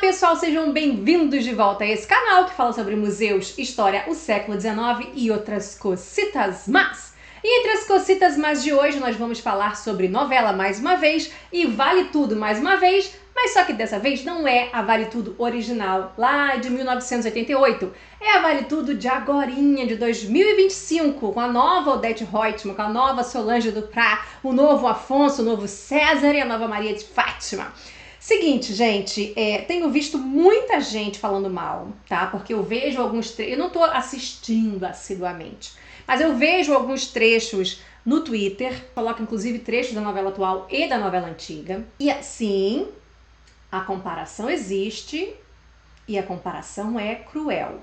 pessoal, sejam bem-vindos de volta a esse canal que fala sobre museus, história, o século XIX e outras cositas más. E entre as cositas más de hoje nós vamos falar sobre novela mais uma vez e Vale Tudo mais uma vez, mas só que dessa vez não é a Vale Tudo original, lá de 1988. É a Vale Tudo de agorinha, de 2025, com a nova Odete Roitman, com a nova Solange Duprá, o novo Afonso, o novo César e a nova Maria de Fátima. Seguinte, gente, tenho visto muita gente falando mal, tá? Porque eu vejo alguns trechos, eu não tô assistindo assiduamente, mas eu vejo alguns trechos no Twitter, coloco inclusive trechos da novela atual e da novela antiga. E assim, a comparação existe e a comparação é cruel.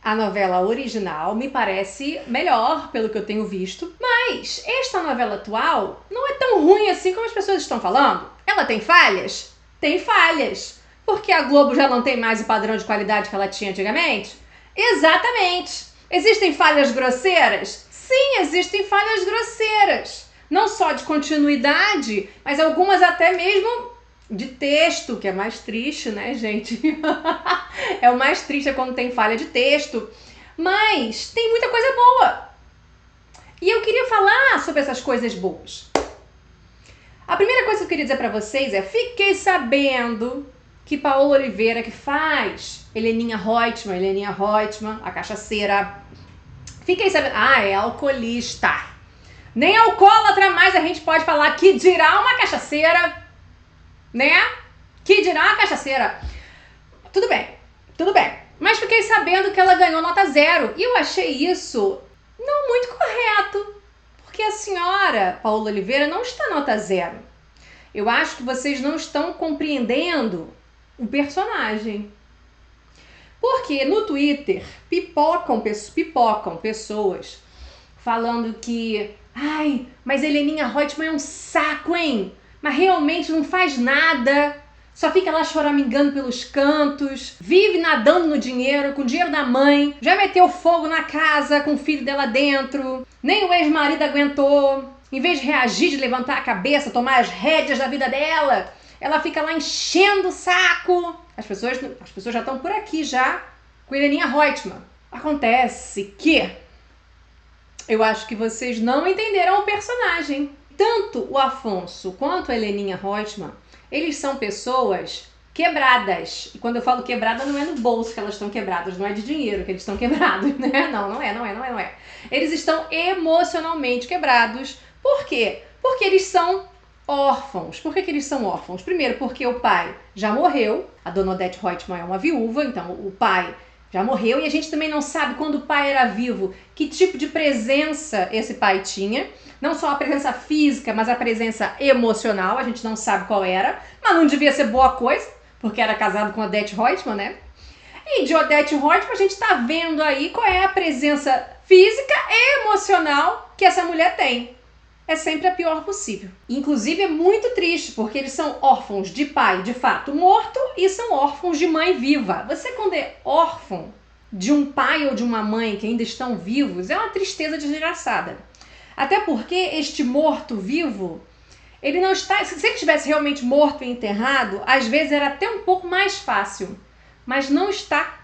A novela original me parece melhor, pelo que eu tenho visto, mas esta novela atual não é tão ruim assim como as pessoas estão falando. Ela tem falhas? Tem falhas. Porque a Globo já não tem mais o padrão de qualidade que ela tinha antigamente? Exatamente. Existem falhas grosseiras? Sim, existem falhas grosseiras. Não só de continuidade, mas algumas até mesmo de texto, que é mais triste, né, gente? É o mais triste quando tem falha de texto. Mas tem muita coisa boa. E eu queria falar sobre essas coisas boas. A primeira coisa que eu queria dizer pra vocês é: fiquei sabendo que Paola Oliveira, que faz Heleninha Roitman, a cachaceira, fiquei sabendo... é alcoolista. Nem alcoólatra mais a gente pode falar, que dirá uma cachaceira... né? Que dirá uma cachaceira. Tudo bem. Mas fiquei sabendo que ela ganhou nota 0. E eu achei isso não muito correto. Porque a senhora Paola Oliveira não está nota 0. Eu acho que vocês não estão compreendendo o personagem. Porque no Twitter pipocam pessoas falando que... ai, mas Heleninha Roitman é um saco, hein? Mas realmente não faz nada, só fica lá choramingando pelos cantos, vive nadando no dinheiro, com o dinheiro da mãe, já meteu fogo na casa com o filho dela dentro, nem o ex-marido aguentou. Em vez de reagir, de levantar a cabeça, tomar as rédeas da vida dela, ela fica lá enchendo o saco. As pessoas já estão por aqui já com Heleninha Roitman. Acontece que eu acho que vocês não entenderam o personagem. Tanto o Afonso quanto a Heleninha Roitman, eles são pessoas quebradas. E quando eu falo quebrada, não é no bolso que elas estão quebradas, não é de dinheiro que eles estão quebrados, né? Não é. Eles estão emocionalmente quebrados. Por quê? Porque eles são órfãos. Por que eles são órfãos? Primeiro, porque o pai já morreu, a dona Odete Roitman é uma viúva, então o pai já morreu, e a gente também não sabe, quando o pai era vivo, que tipo de presença esse pai tinha. Não só a presença física, mas a presença emocional, a gente não sabe qual era, mas não devia ser boa coisa, porque era casado com Odete Roitman, né? E de Odete Roitman a gente tá vendo aí qual é a presença física e emocional que essa mulher tem. É sempre a pior possível. Inclusive é muito triste, porque eles são órfãos de pai de fato morto e são órfãos de mãe viva. Você, quando é órfão de um pai ou de uma mãe que ainda estão vivos, é uma tristeza desgraçada. Até porque este morto-vivo, ele não está... Se ele estivesse realmente morto e enterrado, às vezes era até um pouco mais fácil. Mas não está.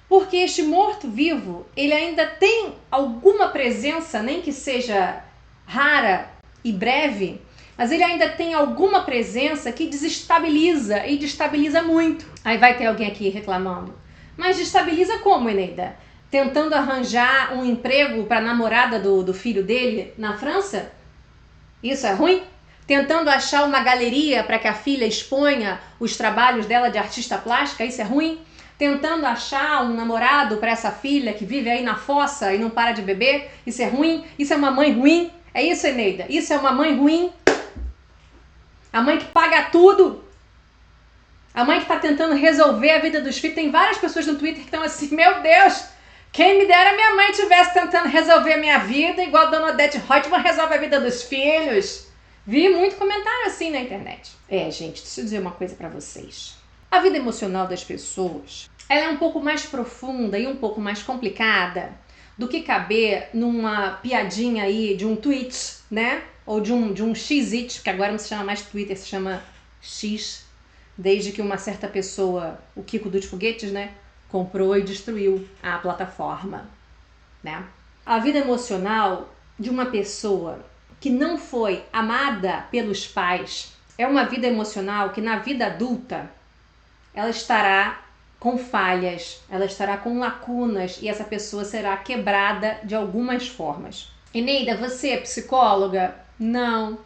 Porque este morto-vivo, ele ainda tem alguma presença, nem que seja rara e breve, mas ele ainda tem alguma presença que desestabiliza, e destabiliza muito. Aí vai ter alguém aqui reclamando. Mas destabiliza como, Eneida? Tentando arranjar um emprego para a namorada do filho dele na França? Isso é ruim? Tentando achar uma galeria para que a filha exponha os trabalhos dela de artista plástica? Isso é ruim? Tentando achar um namorado para essa filha que vive aí na fossa e não para de beber? Isso é ruim? Isso é uma mãe ruim? É isso, Eneida? Isso é uma mãe ruim? A mãe que paga tudo? A mãe que está tentando resolver a vida dos filhos? Tem várias pessoas no Twitter que estão assim: meu Deus! Quem me dera minha mãe estivesse tentando resolver a minha vida igual a dona Odete Roitman resolve a vida dos filhos. Vi muito comentário assim na internet. Gente, deixa eu dizer uma coisa pra vocês. A vida emocional das pessoas, ela é um pouco mais profunda e um pouco mais complicada do que caber numa piadinha aí de um tweet, né? Ou de um X-it, que agora não se chama mais Twitter, se chama X. desde que uma certa pessoa, o Kiko dos foguetes, né, comprou e destruiu a plataforma, né? A vida emocional de uma pessoa que não foi amada pelos pais é uma vida emocional que na vida adulta ela estará com falhas, ela estará com lacunas e essa pessoa será quebrada de algumas formas. Eneida, você é psicóloga? Não.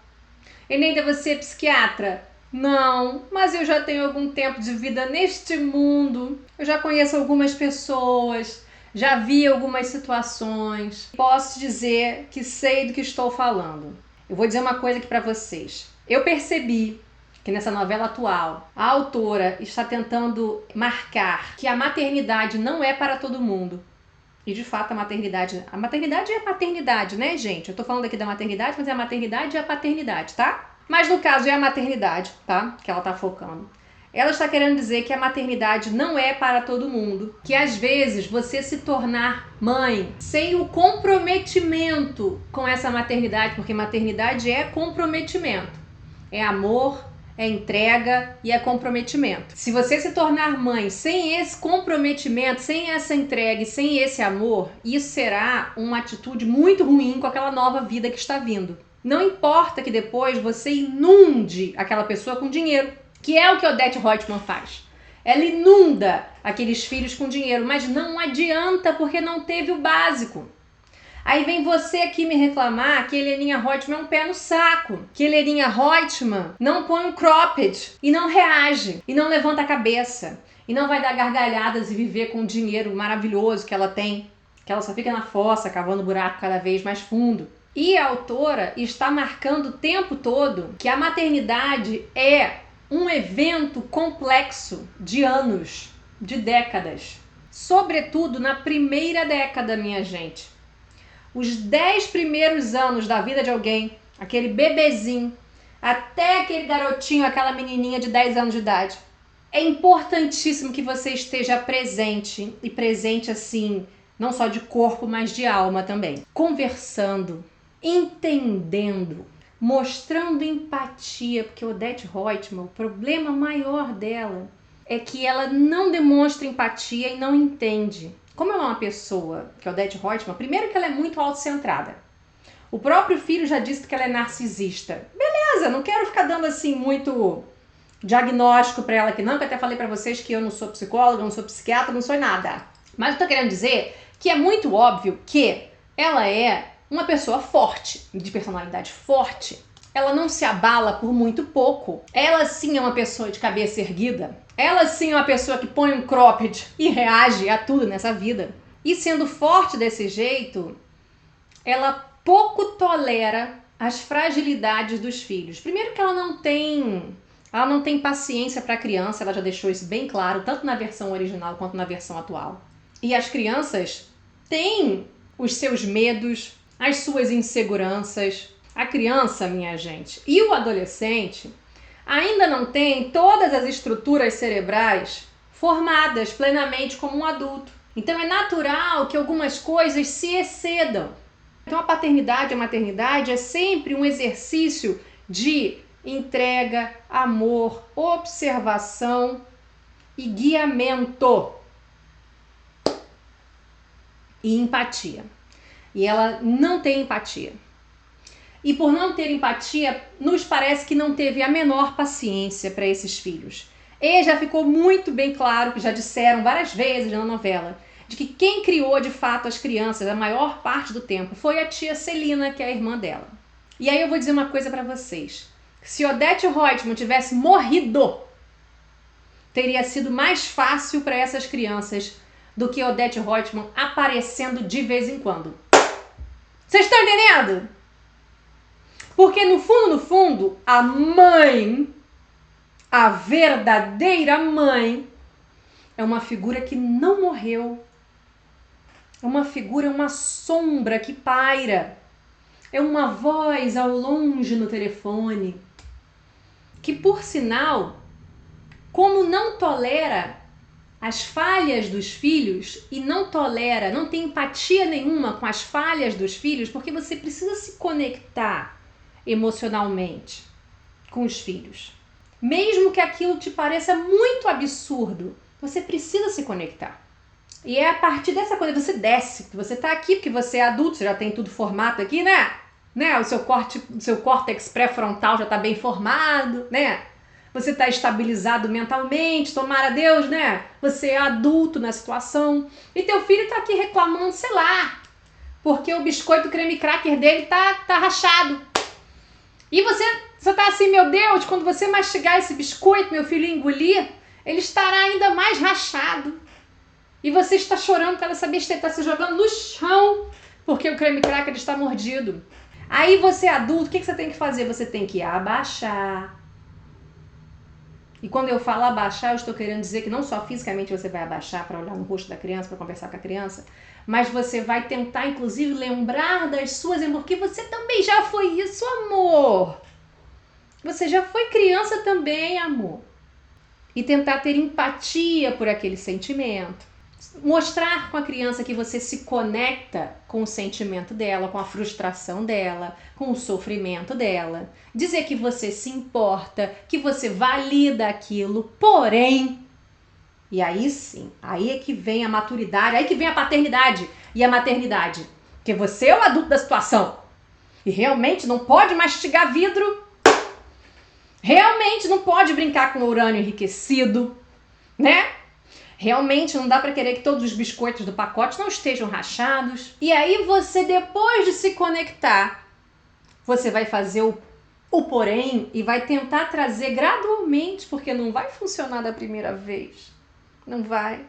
Eneida, você é psiquiatra? Não, mas eu já tenho algum tempo de vida neste mundo, eu já conheço algumas pessoas, já vi algumas situações, posso dizer que sei do que estou falando. Eu vou dizer uma coisa aqui para vocês. Eu percebi que nessa novela atual, a autora está tentando marcar que a maternidade não é para todo mundo. E de fato a maternidade é a paternidade, né, gente? Eu tô falando aqui da maternidade, mas é a maternidade e a paternidade, tá? Mas no caso é a maternidade, tá? Que ela tá focando. Ela está querendo dizer que a maternidade não é para todo mundo. Que às vezes você se tornar mãe sem o comprometimento com essa maternidade, porque maternidade é comprometimento. É amor, é entrega e é comprometimento. Se você se tornar mãe sem esse comprometimento, sem essa entrega e sem esse amor, isso será uma atitude muito ruim com aquela nova vida que está vindo. Não importa que depois você inunde aquela pessoa com dinheiro, que é o que Odete Roitman faz. Ela inunda aqueles filhos com dinheiro, mas não adianta porque não teve o básico. Aí vem você aqui me reclamar que Heleninha Roitman é um pé no saco, que Heleninha Roitman não põe um cropped e não reage, e não levanta a cabeça, e não vai dar gargalhadas e viver com o dinheiro maravilhoso que ela tem, que ela só fica na fossa, cavando buraco cada vez mais fundo. E a autora está marcando o tempo todo que a maternidade é um evento complexo de anos, de décadas. Sobretudo na primeira década, minha gente. Os 10 primeiros anos da vida de alguém, aquele bebezinho, até aquele garotinho, aquela menininha de 10 anos de idade. É importantíssimo que você esteja presente, e presente assim, não só de corpo, mas de alma também. Conversando, entendendo, mostrando empatia, porque Odete Roitman, o problema maior dela é que ela não demonstra empatia e não entende. Como ela é uma pessoa, que é Odete Roitman, primeiro que ela é muito autocentrada. O próprio filho já disse que ela é narcisista. Beleza, não quero ficar dando assim muito diagnóstico pra ela aqui não, que eu até falei pra vocês que eu não sou psicóloga, não sou psiquiatra, não sou nada. Mas eu tô querendo dizer que é muito óbvio que ela é uma pessoa forte, de personalidade forte. Ela não se abala por muito pouco. Ela sim é uma pessoa de cabeça erguida. Ela sim é uma pessoa que põe um cropped e reage a tudo nessa vida. E sendo forte desse jeito, ela pouco tolera as fragilidades dos filhos. Primeiro que ela não tem paciência para a criança, ela já deixou isso bem claro, tanto na versão original quanto na versão atual. E as crianças têm os seus medos, as suas inseguranças. A criança, minha gente, e o adolescente ainda não tem todas as estruturas cerebrais formadas plenamente como um adulto. Então é natural que algumas coisas se excedam. Então a paternidade e a maternidade é sempre um exercício de entrega, amor, observação e guiamento e empatia. E ela não tem empatia. E por não ter empatia, nos parece que não teve a menor paciência para esses filhos. E já ficou muito bem claro, que já disseram várias vezes na novela, de que quem criou de fato as crianças a maior parte do tempo foi a tia Celina, que é a irmã dela. E aí eu vou dizer uma coisa para vocês. Se Odete Roitman tivesse morrido, teria sido mais fácil para essas crianças do que Odete Roitman aparecendo de vez em quando. Vocês estão entendendo? Porque no fundo, a mãe, a verdadeira mãe, é uma figura que não morreu. É uma figura, uma sombra que paira. É uma voz ao longe no telefone. Que, por sinal, como não tolera as falhas dos filhos e não tem empatia nenhuma com as falhas dos filhos, porque você precisa se conectar emocionalmente com os filhos. Mesmo que aquilo te pareça muito absurdo, você precisa se conectar. E é a partir dessa coisa, você desce, que você tá aqui, porque você é adulto, você já tem tudo formato aqui, né? O seu córtex pré-frontal já tá bem formado, né? Você tá estabilizado mentalmente, tomara Deus, né? Você é adulto na situação. E teu filho tá aqui reclamando, sei lá, porque o biscoito creme cracker dele tá rachado. E você tá assim, meu Deus, quando você mastigar esse biscoito, meu filho engolir, ele estará ainda mais rachado. E você está chorando pela essa besteira, está se jogando no chão, porque o creme cracker está mordido. Aí você é adulto, o que você tem que fazer? Você tem que abaixar. E quando eu falo abaixar, eu estou querendo dizer que não só fisicamente você vai abaixar para olhar no rosto da criança, para conversar com a criança, mas você vai tentar, inclusive, lembrar das suas, porque você também já foi isso, amor. Você já foi criança também, amor. E tentar ter empatia por aquele sentimento. Mostrar com a criança que você se conecta com o sentimento dela, com a frustração dela, com o sofrimento dela. Dizer que você se importa, que você valida aquilo, porém... E aí sim, aí é que vem a maturidade, aí que vem a paternidade e a maternidade. Porque você é o adulto da situação. E realmente não pode mastigar vidro. Realmente não pode brincar com urânio enriquecido, né? Realmente não dá para querer que todos os biscoitos do pacote não estejam rachados. E aí você, depois de se conectar, você vai fazer o porém e vai tentar trazer gradualmente, porque não vai funcionar da primeira vez. Não vai.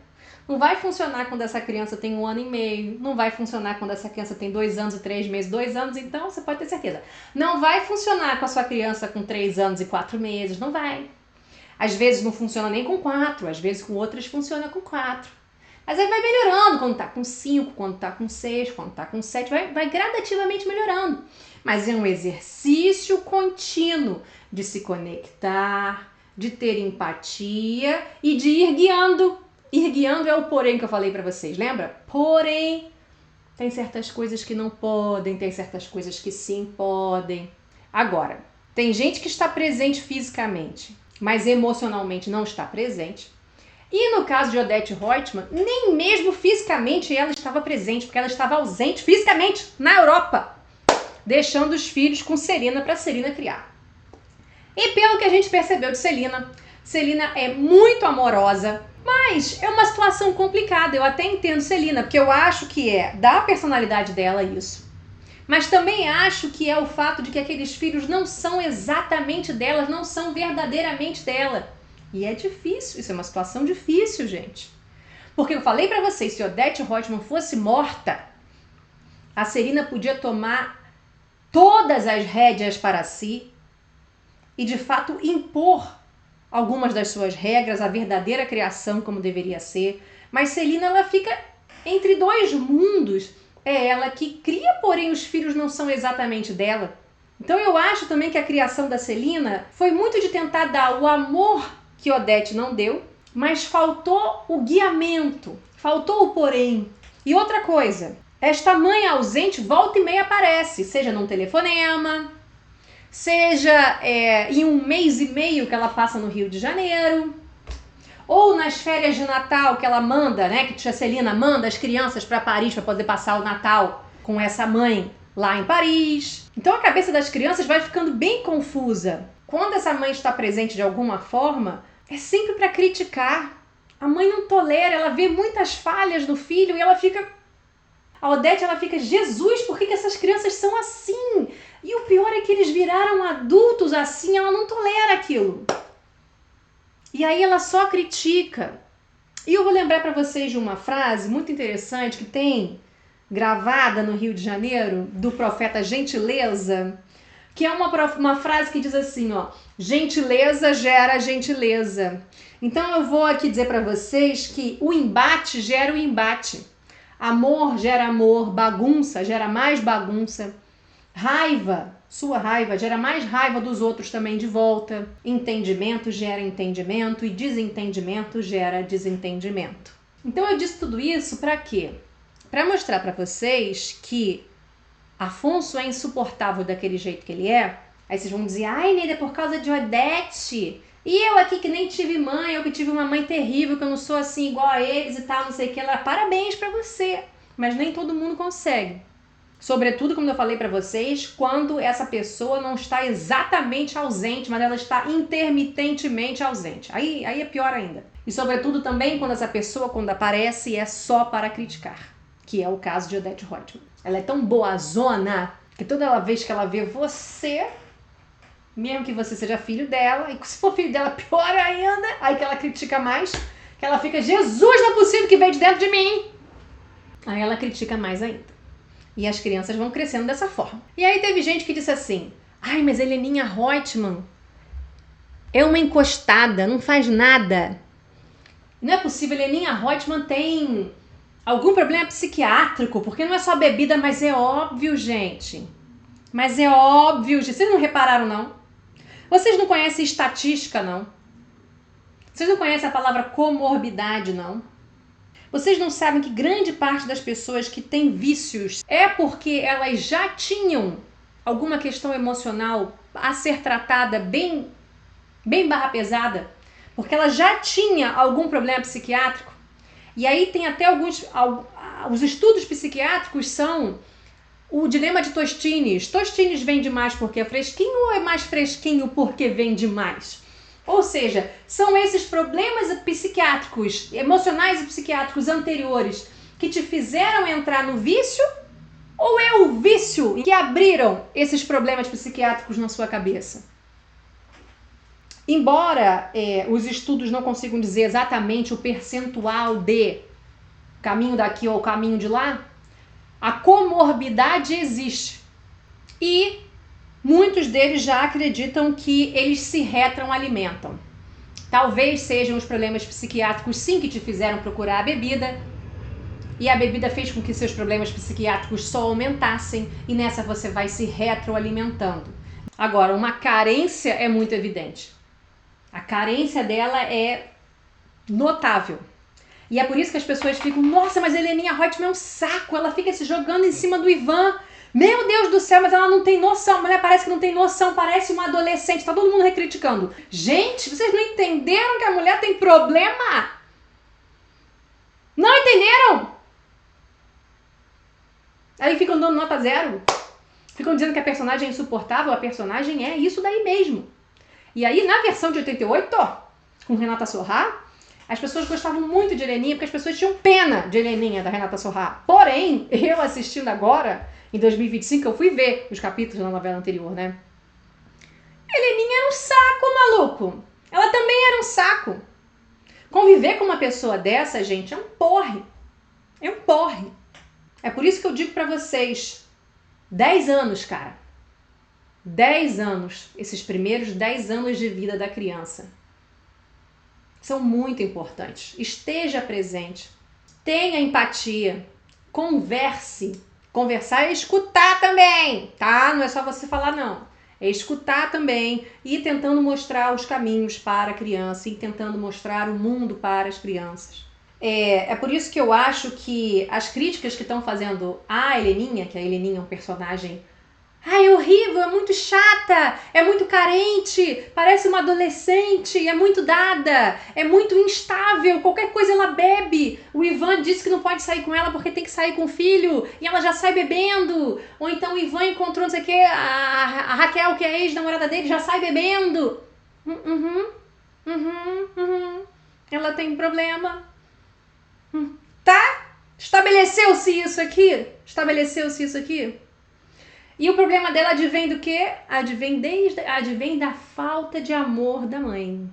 Não vai funcionar quando essa criança tem 1 ano e meio. Não vai funcionar quando essa criança tem 2 anos e 3 meses. 2 anos, então, você pode ter certeza. Não vai funcionar com a sua criança com 3 anos e 4 meses. Não vai. Às vezes não funciona nem com 4, às vezes com outras funciona com 4. Mas aí vai melhorando quando tá com 5, quando tá com 6, quando tá com 7, vai gradativamente melhorando. Mas é um exercício contínuo de se conectar, de ter empatia e de ir guiando. Ir guiando é o porém que eu falei pra vocês, lembra? Porém, tem certas coisas que não podem, tem certas coisas que sim podem. Agora, tem gente que está presente fisicamente, mas emocionalmente não está presente. E no caso de Odete Roitman, nem mesmo fisicamente ela estava presente, porque ela estava ausente fisicamente na Europa, deixando os filhos com Celina para Celina criar. E pelo que a gente percebeu de Celina, Celina é muito amorosa, mas é uma situação complicada. Eu até entendo Celina, porque eu acho que é da personalidade dela isso. Mas também acho que é o fato de que aqueles filhos não são exatamente delas, não são verdadeiramente dela. E é difícil, isso é uma situação difícil, gente. Porque eu falei pra vocês, se Odete Roitman fosse morta, a Celina podia tomar todas as rédeas para si e de fato impor algumas das suas regras, a verdadeira criação como deveria ser. Mas Celina, ela fica entre dois mundos. É ela que cria, porém os filhos não são exatamente dela. Então eu acho também que a criação da Celina foi muito de tentar dar o amor que Odete não deu, mas faltou o guiamento, faltou o porém. E outra coisa, esta mãe ausente volta e meia aparece, seja num telefonema, seja em 1 mês e meio que ela passa no Rio de Janeiro, ou nas férias de Natal que ela manda, né, que tia Celina manda as crianças para Paris para poder passar o Natal com essa mãe lá em Paris. Então a cabeça das crianças vai ficando bem confusa. Quando essa mãe está presente de alguma forma, é sempre para criticar. A mãe não tolera, ela vê muitas falhas do filho e ela fica... A Odete, ela fica, Jesus, por que essas crianças são assim? E o pior é que eles viraram adultos assim, ela não tolera aquilo. E aí ela só critica. E eu vou lembrar para vocês de uma frase muito interessante que tem gravada no Rio de Janeiro, do profeta Gentileza, que é uma frase que diz assim, ó, gentileza gera gentileza. Então eu vou aqui dizer para vocês que o embate gera o embate. Amor gera amor, bagunça gera mais bagunça. Raiva, sua raiva, gera mais raiva dos outros também de volta. Entendimento gera entendimento e desentendimento gera desentendimento. Então eu disse tudo isso para quê? Para mostrar para vocês que Afonso é insuportável daquele jeito que ele é. Aí vocês vão dizer, ai, Neida, é por causa de Odete. E eu aqui que nem tive mãe, eu que tive uma mãe terrível, que eu não sou assim igual a eles e tal, não sei o que. Ela, parabéns pra você. Mas nem todo mundo consegue. Sobretudo, como eu falei pra vocês, quando essa pessoa não está exatamente ausente, mas ela está intermitentemente ausente. Aí é pior ainda. E sobretudo também quando essa pessoa, quando aparece, é só para criticar. Que é o caso de Odete Roitman. Ela é tão boazona que toda vez que ela vê você, mesmo que você seja filho dela, e se for filho dela, pior ainda, aí que ela critica mais, que ela fica, Jesus, não é possível que veio de dentro de mim. Aí ela critica mais ainda. E as crianças vão crescendo dessa forma. E aí teve gente que disse assim, ai, mas Heleninha Roitman é uma encostada, não faz nada. Não é possível, Heleninha Roitman tem algum problema psiquiátrico, porque não é só bebida, mas é óbvio, gente. Mas é óbvio, gente. Vocês não repararam, não? Vocês não conhecem estatística, não? Vocês não conhecem a palavra comorbidade, não? Vocês não sabem que grande parte das pessoas que têm vícios é porque elas já tinham alguma questão emocional a ser tratada bem barra pesada? Porque ela já tinha algum problema psiquiátrico? E aí tem até os estudos psiquiátricos são o dilema de Tostines. Tostines vende mais porque é fresquinho ou é mais fresquinho porque vende mais? Ou seja, são esses problemas psiquiátricos, emocionais e psiquiátricos anteriores que te fizeram entrar no vício? Ou é o vício que abriram esses problemas psiquiátricos na sua cabeça? Embora os estudos não consigam dizer exatamente o percentual de caminho daqui ou caminho de lá, a comorbidade existe. E muitos deles já acreditam que eles se retroalimentam. Talvez sejam os problemas psiquiátricos sim que te fizeram procurar a bebida, e a bebida fez com que seus problemas psiquiátricos só aumentassem, e nessa você vai se retroalimentando. Agora, uma carência é muito evidente. A carência dela é notável. E é por isso que as pessoas ficam, nossa, mas a Heleninha Roitman é um saco, ela fica se jogando em cima do Ivan. Meu Deus do céu, mas ela não tem noção. A mulher parece que não tem noção, parece uma adolescente. Tá todo mundo recriticando. Gente, vocês não entenderam que a mulher tem problema? Não entenderam? Aí ficam dando nota 0. Ficam dizendo que a personagem é insuportável. A personagem é isso daí mesmo. E aí, na versão de 88, com Renata Sorrah, as pessoas gostavam muito de Heleninha, porque as pessoas tinham pena de Heleninha, da Renata Sorrah. Porém, eu assistindo agora, em 2025, eu fui ver os capítulos da novela anterior, né? Heleninha era um saco, maluco. Ela também era um saco. Conviver com uma pessoa dessa, gente, é um porre. É um porre. É por isso que eu digo pra vocês, 10 anos, cara. 10 anos, esses primeiros 10 anos de vida da criança são muito importantes. Esteja presente, tenha empatia, converse. Conversar é escutar também, tá? Não é só você falar, não. É escutar também e ir tentando mostrar os caminhos para a criança e tentando mostrar o mundo para as crianças. É por isso que eu acho que as críticas que estão fazendo a Heleninha, que a Heleninha é um personagem é horrível, é muito chata, é muito carente, parece uma adolescente, é muito dada, é muito instável, qualquer coisa ela bebe. O Ivan disse que não pode sair com ela porque tem que sair com o filho e ela já sai bebendo. Ou então o Ivan encontrou não sei o que, a Raquel, que é a ex-namorada dele, já sai bebendo. Ela tem problema. Tá? Estabeleceu-se isso aqui? E o problema dela advém do quê? Advém da falta de amor da mãe.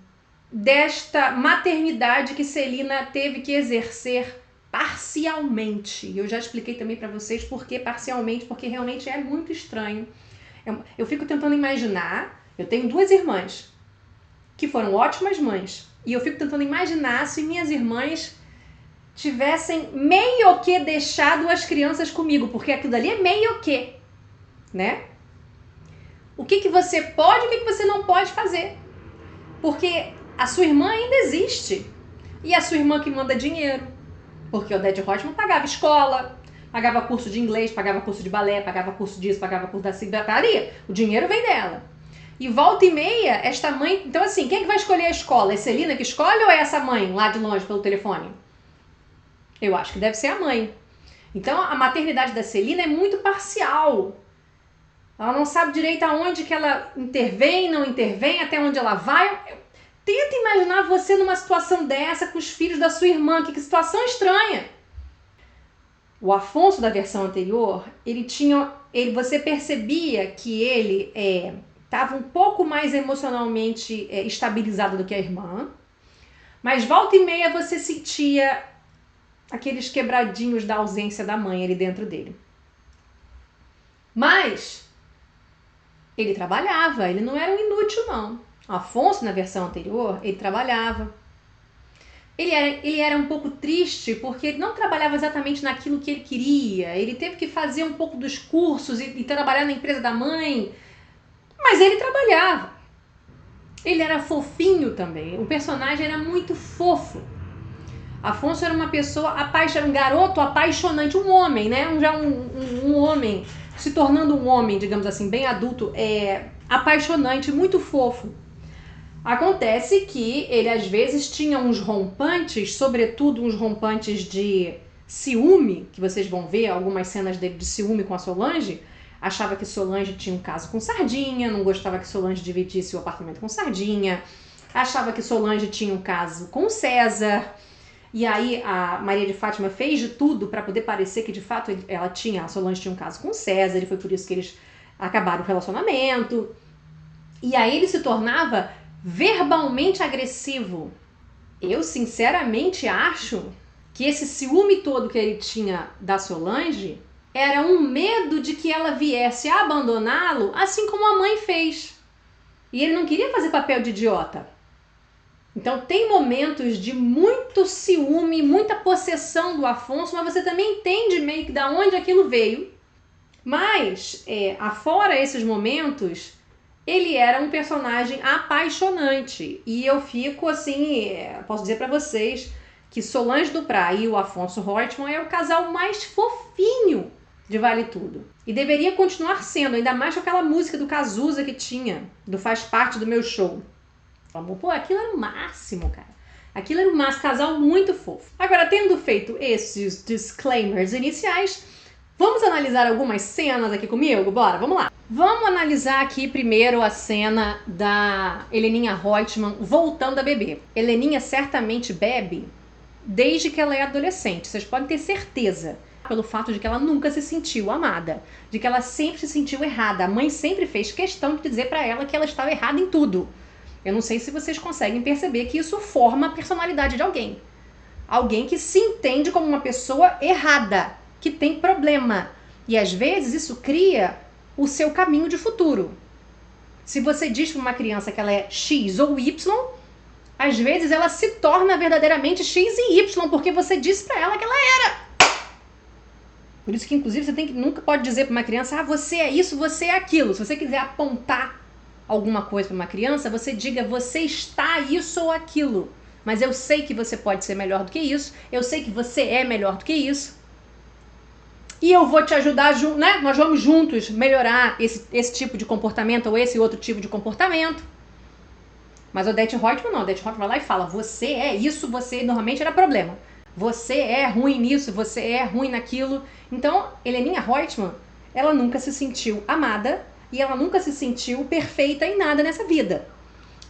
Desta maternidade que Celina teve que exercer parcialmente. E eu já expliquei também pra vocês por que parcialmente, porque realmente é muito estranho. Eu fico tentando imaginar, eu tenho 2 irmãs que foram ótimas mães. E eu fico tentando imaginar se minhas irmãs tivessem meio que deixado as crianças comigo, porque aquilo ali é meio que, né? O que você pode e o que você não pode fazer. Porque a sua irmã ainda existe. E a sua irmã que manda dinheiro. Porque o Odete Roitman pagava escola, pagava curso de inglês, pagava curso de balé, pagava curso disso, pagava curso da secretaria. O dinheiro vem dela. E volta e meia, esta mãe... Então assim, quem é que vai escolher a escola? É Celina que escolhe ou é essa mãe lá de longe pelo telefone? Eu acho que deve ser a mãe. Então a maternidade da Celina é muito parcial. Ela não sabe direito aonde que ela intervém, não intervém, até onde ela vai. Tenta imaginar você numa situação dessa com os filhos da sua irmã. Que situação estranha. O Afonso da versão anterior, você percebia que ele estava um pouco mais emocionalmente estabilizado do que a irmã. Mas volta e meia você sentia aqueles quebradinhos da ausência da mãe ali dentro dele. Mas ele trabalhava, ele não era um inútil, não. Afonso, na versão anterior, ele trabalhava. Ele era um pouco triste porque ele não trabalhava exatamente naquilo que ele queria. Ele teve que fazer um pouco dos cursos e trabalhar na empresa da mãe. Mas ele trabalhava. Ele era fofinho também. O personagem era muito fofo. Afonso era uma pessoa, um garoto apaixonante, um homem, né? Um homem, se tornando um homem, digamos assim, bem adulto, apaixonante, muito fofo. Acontece que ele às vezes tinha uns rompantes, sobretudo uns rompantes de ciúme, que vocês vão ver algumas cenas dele de ciúme com a Solange. Achava que Solange tinha um caso com Sardinha, não gostava que Solange dividisse o apartamento com Sardinha, achava que Solange tinha um caso com César. E aí a Maria de Fátima fez de tudo para poder parecer que de fato a Solange tinha um caso com César, e foi por isso que eles acabaram o relacionamento. E aí ele se tornava verbalmente agressivo. Eu sinceramente acho que esse ciúme todo que ele tinha da Solange era um medo de que ela viesse a abandoná-lo, assim como a mãe fez. E ele não queria fazer papel de idiota. Então tem momentos de muito ciúme, muita possessão do Afonso, mas você também entende meio que de onde aquilo veio. Mas, afora esses momentos, ele era um personagem apaixonante. E eu fico assim, posso dizer pra vocês que Solange Duprat e o Afonso Reutemann é o casal mais fofinho de Vale Tudo. E deveria continuar sendo, ainda mais com aquela música do Cazuza que tinha, do Faz Parte do Meu Show. Pô, aquilo era o máximo, cara. Aquilo era o máximo, casal muito fofo. Agora, tendo feito esses disclaimers iniciais, vamos analisar algumas cenas aqui comigo? Bora, vamos lá. Vamos analisar aqui primeiro a cena da Heleninha Reutemann voltando a beber. Heleninha certamente bebe desde que ela é adolescente, vocês podem ter certeza. Pelo fato de que ela nunca se sentiu amada, de que ela sempre se sentiu errada. A mãe sempre fez questão de dizer pra ela que ela estava errada em tudo. Eu não sei se vocês conseguem perceber que isso forma a personalidade de alguém. Alguém que se entende como uma pessoa errada, que tem problema. E às vezes isso cria o seu caminho de futuro. Se você diz para uma criança que ela é X ou Y, às vezes ela se torna verdadeiramente X e Y, porque você disse para ela que ela era. Por isso que, inclusive, você nunca pode dizer para uma criança, você é isso, você é aquilo. Se você quiser apontar alguma coisa para uma criança, você diga, você está isso ou aquilo. Mas eu sei que você pode ser melhor do que isso, eu sei que você é melhor do que isso. E eu vou te ajudar, né? Nós vamos juntos melhorar esse tipo de comportamento ou esse outro tipo de comportamento. Mas Odete Roitman não. Odete Roitman vai lá e fala, você é isso, você normalmente era problema. Você é ruim nisso, você é ruim naquilo. Então, Heleninha Reutemann, ela nunca se sentiu amada e ela nunca se sentiu perfeita em nada nessa vida.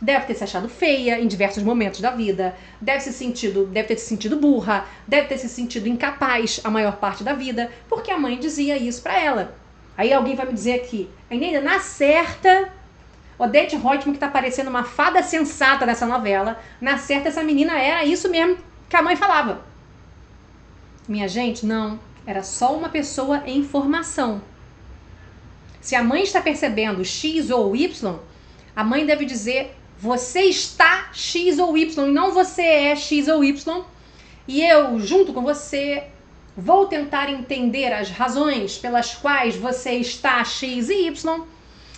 Deve ter se achado feia em diversos momentos da vida, deve ter se sentido burra, deve ter se sentido incapaz a maior parte da vida, porque a mãe dizia isso pra ela. Aí alguém vai me dizer aqui, ainda na certa, Odete Roitman, que tá parecendo uma fada sensata nessa novela, na certa essa menina era isso mesmo que a mãe falava. Minha gente, não, era só uma pessoa em formação. Se a mãe está percebendo X ou Y, a mãe deve dizer, você está X ou Y, e não você é X ou Y, e eu, junto com você, vou tentar entender as razões pelas quais você está X e Y,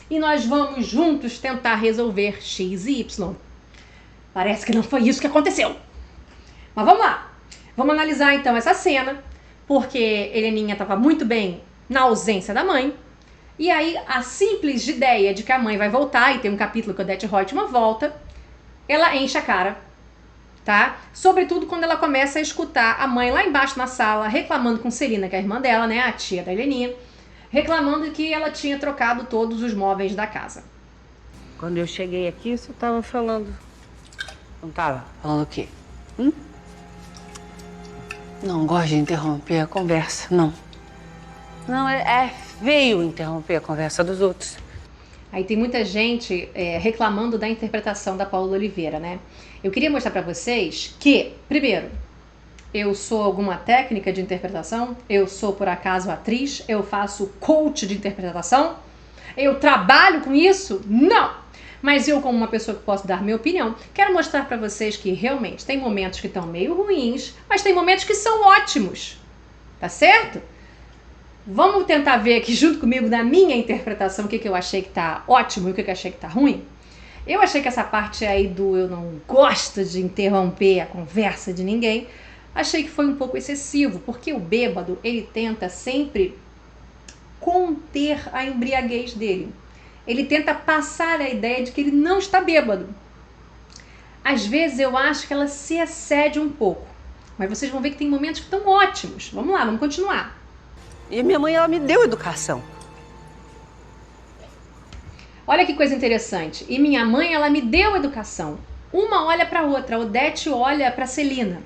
e nós vamos juntos tentar resolver X e Y. Parece que não foi isso que aconteceu. Mas vamos lá. Vamos analisar então essa cena, porque Heleninha estava muito bem na ausência da mãe. E aí a simples ideia de que a mãe vai voltar, e tem um capítulo que a Odete Roitman volta, ela enche a cara, tá? Sobretudo quando ela começa a escutar a mãe lá embaixo na sala reclamando com Celina, que é a irmã dela, né, a tia da Heleninha, reclamando que ela tinha trocado todos os móveis da casa. Quando eu cheguei aqui, você tava falando. Não tava? Falando o quê? Não gosto de interromper a conversa, não. Não, é feio interromper a conversa dos outros. Aí tem muita gente reclamando da interpretação da Paula Oliveira, né? Eu queria mostrar pra vocês que, primeiro, eu sou alguma técnica de interpretação, eu sou, por acaso, atriz, eu faço coach de interpretação, eu trabalho com isso? Não! Mas eu, como uma pessoa que posso dar minha opinião, quero mostrar pra vocês que realmente tem momentos que estão meio ruins, mas tem momentos que são ótimos, tá certo? Vamos tentar ver aqui junto comigo, na minha interpretação, o que eu achei que tá ótimo e o que eu achei que tá ruim. Eu achei que essa parte aí do eu não gosto de interromper a conversa de ninguém, achei que foi um pouco excessivo, porque o bêbado, ele tenta sempre conter a embriaguez dele. Ele tenta passar a ideia de que ele não está bêbado. Às vezes eu acho que ela se excede um pouco, mas vocês vão ver que tem momentos que estão ótimos. Vamos lá, vamos continuar. E minha mãe, ela me deu educação. Olha que coisa interessante. E minha mãe, ela me deu educação. Uma olha para a outra. A Odete olha para Celina.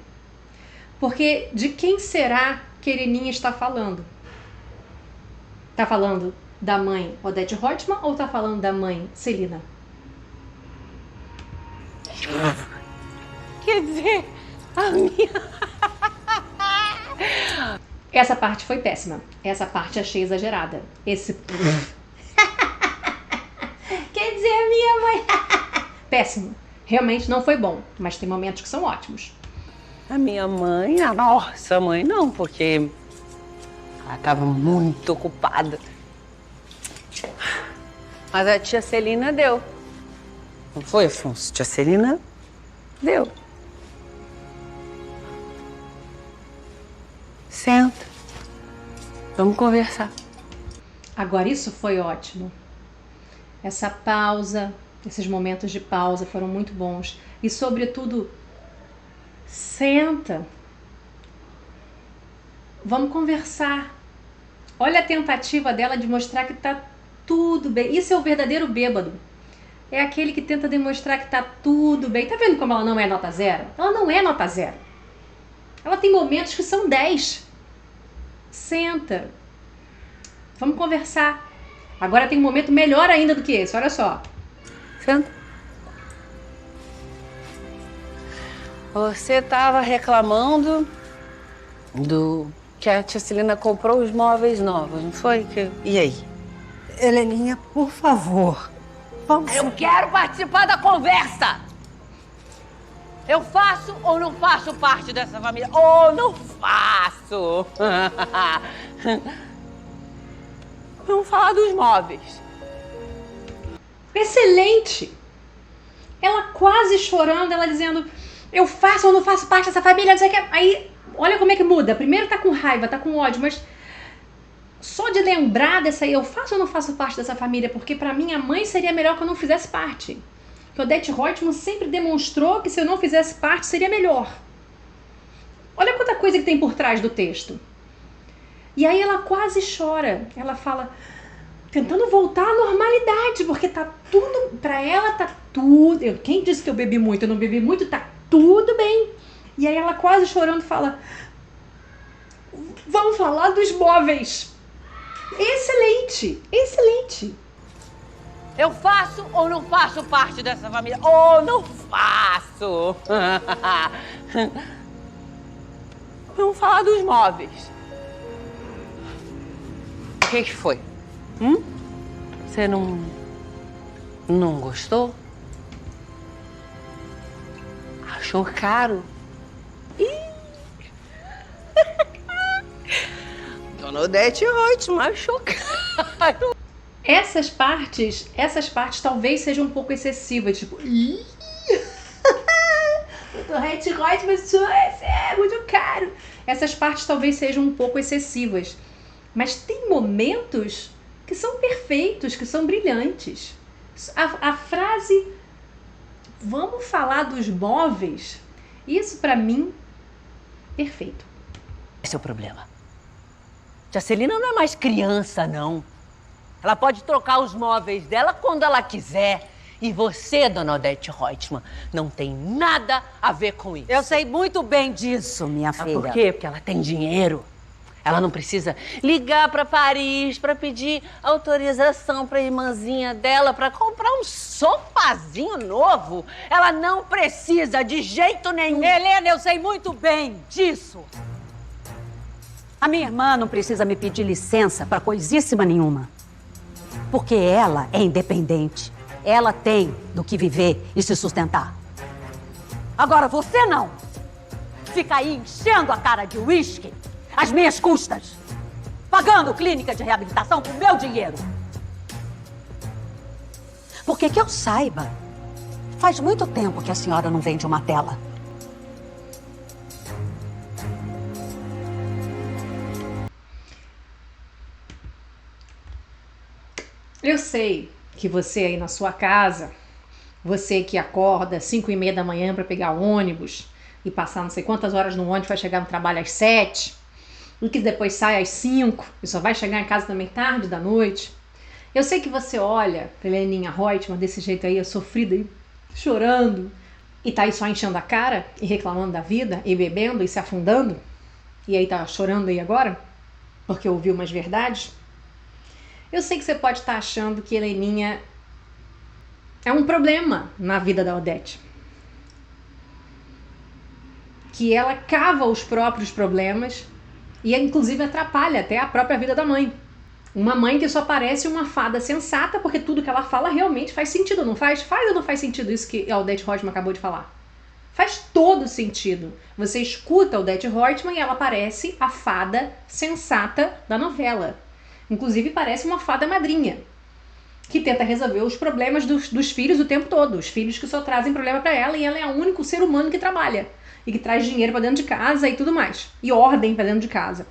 Porque de quem será que Heleninha está falando? Está falando da mãe Odete Roitman ou está falando da mãe Celina? Quer dizer, a minha... Essa parte foi péssima. Essa parte achei exagerada. Esse... Quer dizer, a minha mãe... Péssimo. Realmente não foi bom, mas tem momentos que são ótimos. A minha mãe, a nossa mãe não, porque ela estava muito ocupada. Mas a tia Celina deu. Não foi, Afonso? Tia Celina deu. Senta. Vamos conversar. Agora isso foi ótimo. Essa pausa, esses momentos de pausa foram muito bons. E sobretudo, senta. Vamos conversar. Olha a tentativa dela de mostrar que tá tudo bem. Isso é o verdadeiro bêbado. É aquele que tenta demonstrar que tá tudo bem. Tá vendo como ela não é nota zero? Ela não é nota zero. Ela tem momentos que são 10. Senta. Vamos conversar. Agora tem um momento melhor ainda do que esse, olha só. Senta. Você tava reclamando do que a tia Celina comprou os móveis novos, não foi? E aí? Heleninha, por favor, vamos... Eu quero participar da conversa! Eu faço ou não faço parte dessa família? Ou não faço? Vamos falar dos móveis. Excelente! Ela quase chorando, ela dizendo, eu faço ou não faço parte dessa família, não sei o que. Aí, olha como é que muda. Primeiro tá com raiva, tá com ódio, mas só de lembrar dessa aí, eu faço ou não faço parte dessa família, porque pra minha mãe seria melhor que eu não fizesse parte. Que Odete Roitman sempre demonstrou que se eu não fizesse parte seria melhor. Olha quanta coisa que tem por trás do texto. E aí ela quase chora. Ela fala, tentando voltar à normalidade, porque tá tudo, pra ela tá tudo... Quem disse que eu bebi muito? Eu não bebi muito, tá tudo bem. E aí ela quase chorando fala, vamos falar dos móveis. Excelente, excelente. Eu faço ou não faço parte dessa família? Ou não faço? Vamos falar dos móveis. O que foi? Você não gostou? Achou caro? Dona Odete Roitman achou caro. Essas partes talvez sejam um pouco excessivas, tipo... Odete Roitman, isso é muito caro. Essas partes talvez sejam um pouco excessivas. Mas tem momentos que são perfeitos, que são brilhantes. A frase, vamos falar dos móveis, isso pra mim, perfeito. Esse é o problema. Tia Celina não é mais criança, não. Ela pode trocar os móveis dela quando ela quiser. E você, dona Odete Reutemann, não tem nada a ver com isso. Eu sei muito bem disso, minha filha. Por quê? Porque ela tem dinheiro. Ela não precisa ligar para Paris para pedir autorização para a irmãzinha dela para comprar um sofazinho novo. Ela não precisa de jeito nenhum. Helena, eu sei muito bem disso. A minha irmã não precisa me pedir licença para coisíssima nenhuma. Porque ela é independente. Ela tem do que viver e se sustentar. Agora você não. Fica aí enchendo a cara de uísque às minhas custas. Pagando clínica de reabilitação com meu dinheiro. Porque que eu saiba, faz muito tempo que a senhora não vende uma tela. Eu sei que você aí na sua casa, você que acorda às 5h30 da manhã para pegar o ônibus e passar não sei quantas horas no ônibus, vai chegar no trabalho às 7, e que depois sai às 5 e só vai chegar em casa também tarde da noite. Eu sei que você olha pra Heleninha Reutemann desse jeito aí, sofrida aí, chorando, e tá aí só enchendo a cara e reclamando da vida e bebendo e se afundando, e aí tá chorando aí agora porque ouviu umas verdades. Eu sei que você pode estar achando que Heleninha é um problema na vida da Odete. Que ela cava os próprios problemas e inclusive atrapalha até a própria vida da mãe. Uma mãe que só parece uma fada sensata porque tudo que ela fala realmente faz sentido, não faz? Faz ou não faz sentido isso que a Odete Reutemann acabou de falar? Faz todo sentido. Você escuta a Odete Reutemann e ela parece a fada sensata da novela. Inclusive parece uma fada madrinha, que tenta resolver os problemas dos filhos o tempo todo. Os filhos que só trazem problema para ela e ela é o único ser humano que trabalha. E que traz dinheiro para dentro de casa e tudo mais. E ordem para dentro de casa.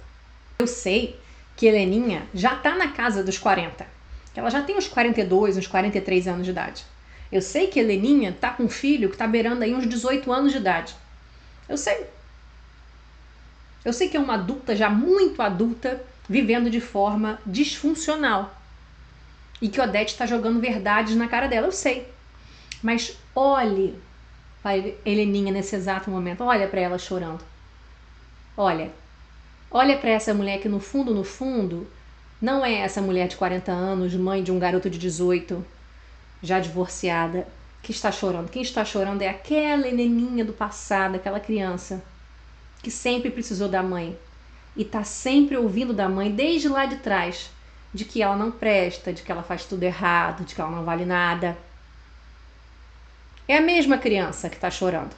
Eu sei que Heleninha já tá na casa dos 40. Que ela já tem uns 42, uns 43 anos de idade. Eu sei que Heleninha tá com um filho que tá beirando aí uns 18 anos de idade. Eu sei. Eu sei que é uma adulta, já muito adulta, vivendo de forma disfuncional. E que Odete está jogando verdades na cara dela, eu sei. Mas olhe para Heleninha nesse exato momento. Olha para ela chorando. Olha para essa mulher que no fundo, não é essa mulher de 40 anos, mãe de um garoto de 18, já divorciada, que está chorando. Quem está chorando é aquela Heleninha do passado, aquela criança que sempre precisou da mãe. E tá sempre ouvindo da mãe, desde lá de trás, de que ela não presta, de que ela faz tudo errado, de que ela não vale nada. É a mesma criança que tá chorando.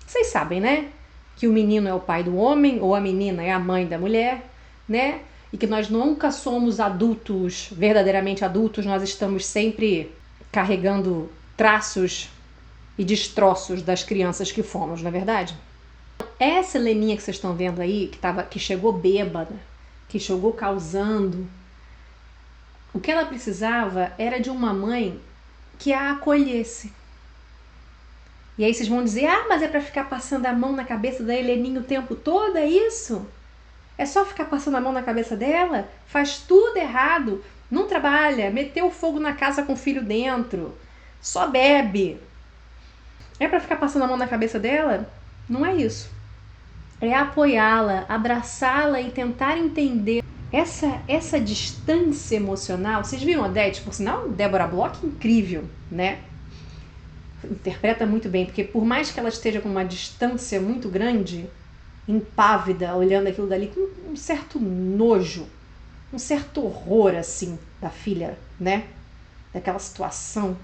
Vocês sabem, né? Que o menino é o pai do homem, ou a menina é a mãe da mulher, né? E que nós nunca somos adultos, verdadeiramente adultos, nós estamos sempre carregando traços e destroços das crianças que fomos, não é verdade? Essa Heleninha que vocês estão vendo aí, que chegou bêbada, que chegou causando, o que ela precisava era de uma mãe que a acolhesse. E aí vocês vão dizer, mas é pra ficar passando a mão na cabeça da Heleninha o tempo todo, é isso? É só ficar passando a mão na cabeça dela? Faz tudo errado, não trabalha, meteu fogo na casa com o filho dentro, só bebe. É pra ficar passando a mão na cabeça dela? Não é isso. É apoiá-la, abraçá-la e tentar entender essa distância emocional. Vocês viram a Odete? Por sinal, Débora Bloch, incrível, né? Interpreta muito bem, porque por mais que ela esteja com uma distância muito grande, impávida, olhando aquilo dali com um certo nojo, um certo horror, assim, da filha, né? Daquela situação.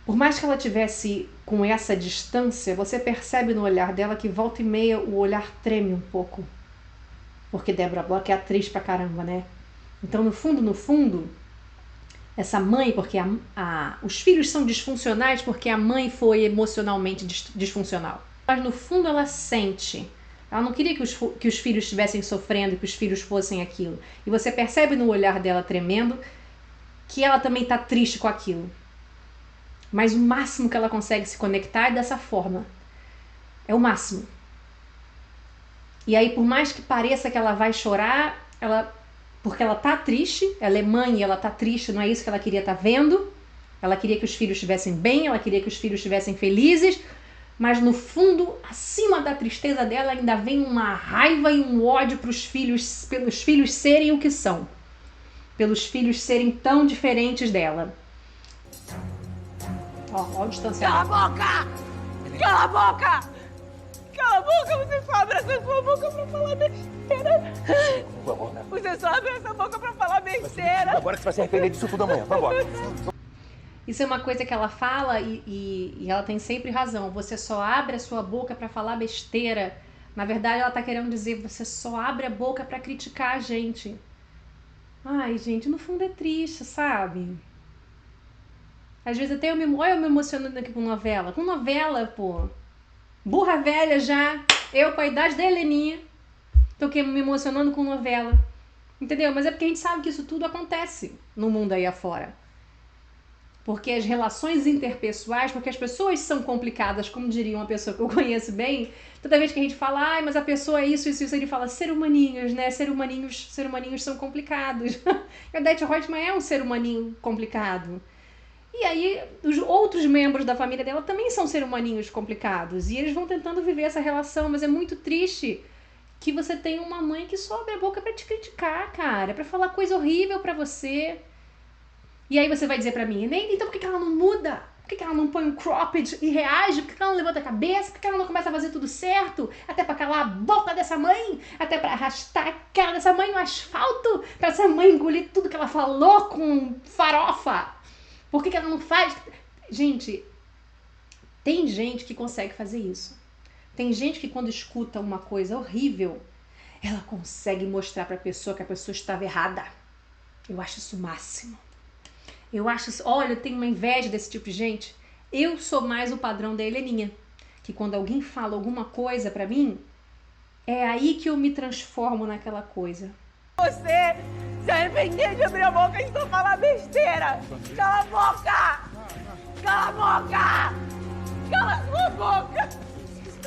Por mais que ela tivesse com essa distância, você percebe no olhar dela que volta e meia o olhar treme um pouco. Porque Débora Bloch é atriz pra caramba, né? Então, no fundo, essa mãe, porque os filhos são disfuncionais porque a mãe foi emocionalmente disfuncional. Mas no fundo ela sente Ela não queria que os filhos estivessem sofrendo, que os filhos fossem aquilo. E você percebe no olhar dela tremendo que ela também tá triste com aquilo. Mas o máximo que ela consegue se conectar é dessa forma. É o máximo. E aí, por mais que pareça que ela vai chorar, porque ela tá triste, ela é mãe e ela tá triste, não é isso que ela queria estar vendo. Ela queria que os filhos estivessem bem, ela queria que os filhos estivessem felizes, mas no fundo, acima da tristeza dela, ainda vem uma raiva e um ódio pelos filhos serem o que são. Pelos filhos serem tão diferentes dela. Ó o distanciamento. Cala a boca! Cala a boca! Cala a boca, você só abre essa sua boca pra falar besteira. Você só abre essa boca pra falar besteira. Agora que você vai se arrepender disso tudo amanhã. Vambora. Isso é uma coisa que ela fala e ela tem sempre razão. Você só abre a sua boca pra falar besteira. Na verdade, ela tá querendo dizer, você só abre a boca pra criticar a gente. Ai, gente, no fundo é triste, sabe? Às vezes até eu me emocionando aqui com novela. Com novela, pô. Burra velha já. Eu com a idade da Heleninha. Tô aqui me emocionando com novela. Entendeu? Mas é porque a gente sabe que isso tudo acontece no mundo aí afora. Porque as relações interpessoais, porque as pessoas são complicadas, como diria uma pessoa que eu conheço bem, toda vez que a gente fala, ai, mas a pessoa é isso, ele fala, ser humaninhos, né? Ser humaninhos são complicados. E a Odete Roitman é um ser humaninho complicado. E aí, os outros membros da família dela também são ser humaninhos complicados. E eles vão tentando viver essa relação, mas é muito triste que você tem uma mãe que só abre a boca pra te criticar, cara, pra falar coisa horrível pra você. E aí você vai dizer pra mim, então por que ela não muda? Por que ela não põe um cropped e reage? Por que ela não levanta a cabeça? Por que ela não começa a fazer tudo certo? Até pra calar a boca dessa mãe? Até pra arrastar a cara dessa mãe no asfalto? Pra essa mãe engolir tudo que ela falou com farofa? Por que ela não faz? Gente, tem gente que consegue fazer isso. Tem gente que quando escuta uma coisa horrível, ela consegue mostrar pra pessoa que a pessoa estava errada. Eu acho isso o máximo. Olha, eu tenho uma inveja desse tipo de gente. Eu sou mais o padrão da Heleninha. Que quando alguém fala alguma coisa pra mim, é aí que eu me transformo naquela coisa. Você se arrepender de abrir a boca e só falar besteira. Cala a boca! Cala a boca! Cala a sua boca!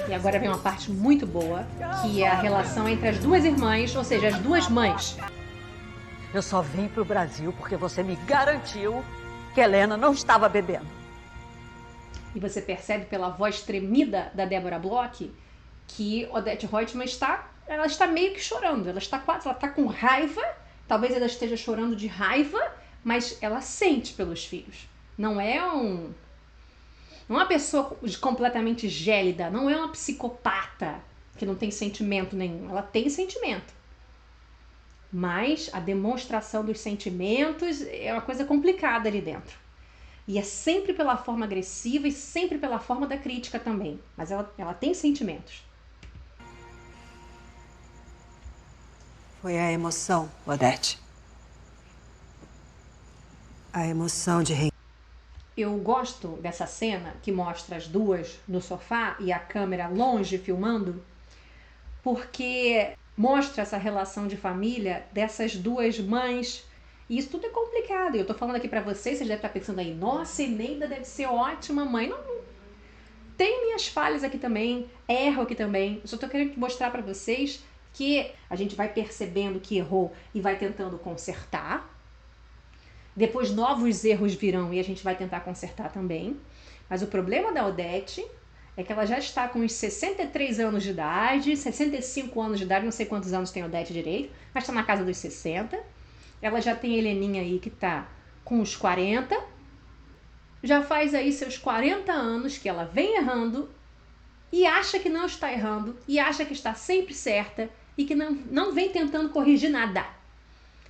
E agora vem uma parte muito boa, que é a relação entre as duas irmãs, ou seja, as duas mães. Eu só vim pro Brasil porque você me garantiu que Helena não estava bebendo. E você percebe pela voz tremida da Débora Bloch que Odete Roitman está meio que chorando. Ela está com raiva, talvez ela esteja chorando de raiva, mas ela sente pelos filhos. Não é uma pessoa completamente gélida, não é uma psicopata que não tem sentimento nenhum. Ela tem sentimento. Mas a demonstração dos sentimentos é uma coisa complicada ali dentro. E é sempre pela forma agressiva e sempre pela forma da crítica também. Mas ela tem sentimentos. Foi a emoção, Odete. A emoção de Eu gosto dessa cena que mostra as duas no sofá e a câmera longe filmando, porque mostra essa relação de família dessas duas mães. E isso tudo é complicado. Eu tô falando aqui pra vocês devem estar pensando aí, nossa, Eneida deve ser ótima mãe. Não, tem minhas falhas aqui também, erro aqui também. Eu só tô querendo mostrar pra vocês que a gente vai percebendo que errou e vai tentando consertar. Depois novos erros virão e a gente vai tentar consertar também. Mas o problema da Odete é que ela já está com uns 63 anos de idade, 65 anos de idade, não sei quantos anos tem a Odete direito, mas está na casa dos 60. Ela já tem a Heleninha aí que está com os 40. Já faz aí seus 40 anos que ela vem errando e acha que não está errando e acha que está sempre certa e que não vem tentando corrigir nada.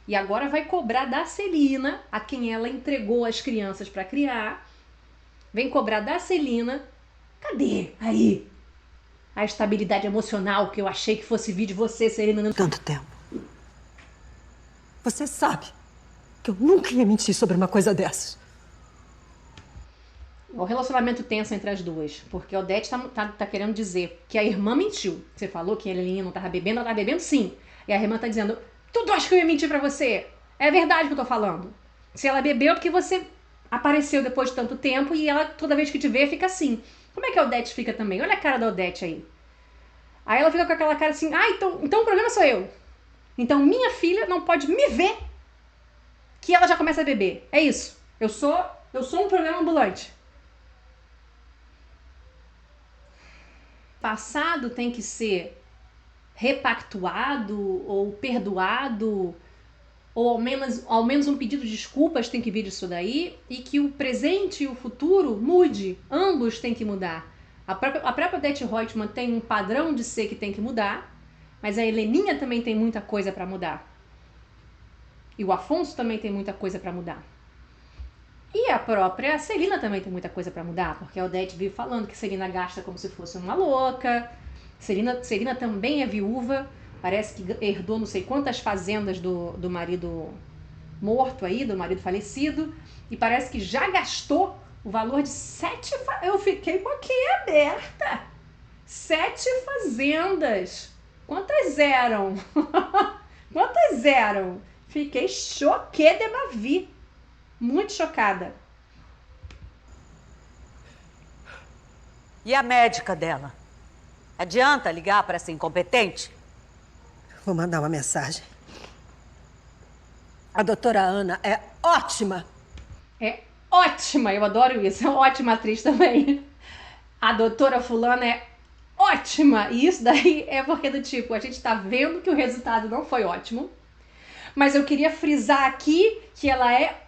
E agora vai cobrar da Celina, a quem ela entregou as crianças para criar, vem cobrar da Celina. Cadê aí a estabilidade emocional que eu achei que fosse vir de você, Celina? tanto tempo. Você sabe que eu nunca ia mentir sobre uma coisa dessas. O relacionamento tenso entre as duas, porque a Odete tá querendo dizer que a irmã mentiu. Você falou que a Heleninha não tava bebendo, ela tava bebendo sim. E a irmã tá dizendo, tu acha que eu ia mentir pra você? É verdade que eu tô falando. Se ela bebeu é porque você apareceu depois de tanto tempo e ela toda vez que te vê fica assim. Como é que a Odete fica também? Olha a cara da Odete aí. Aí ela fica com aquela cara assim, então o problema sou eu. Então minha filha não pode me ver que ela já começa a beber. É isso. Eu sou um problema ambulante. Passado tem que ser repactuado ou perdoado, ou ao menos um pedido de desculpas tem que vir disso daí, e que o presente e o futuro mude. Ambos têm que mudar. A própria Odete Roitman tem um padrão de ser que tem que mudar, mas a Heleninha também tem muita coisa para mudar. E o Afonso também tem muita coisa para mudar. E a própria Celina também tem muita coisa para mudar, porque a Odete vive falando que Celina gasta como se fosse uma louca. Celina também é viúva, parece que herdou não sei quantas fazendas do marido morto aí, do marido falecido, e parece que já gastou o valor de 7... Eu fiquei com aqui aberta. 7 fazendas. Quantas eram? Quantas eram? Fiquei choquée de ma vie. Muito chocada. E a médica dela? Adianta ligar para essa incompetente? Vou mandar uma mensagem. A doutora Ana é ótima. É ótima, eu adoro isso. É uma ótima atriz também. A doutora fulana é ótima. E isso daí é porque do tipo, a gente tá vendo que o resultado não foi ótimo. Mas eu queria frisar aqui que ela é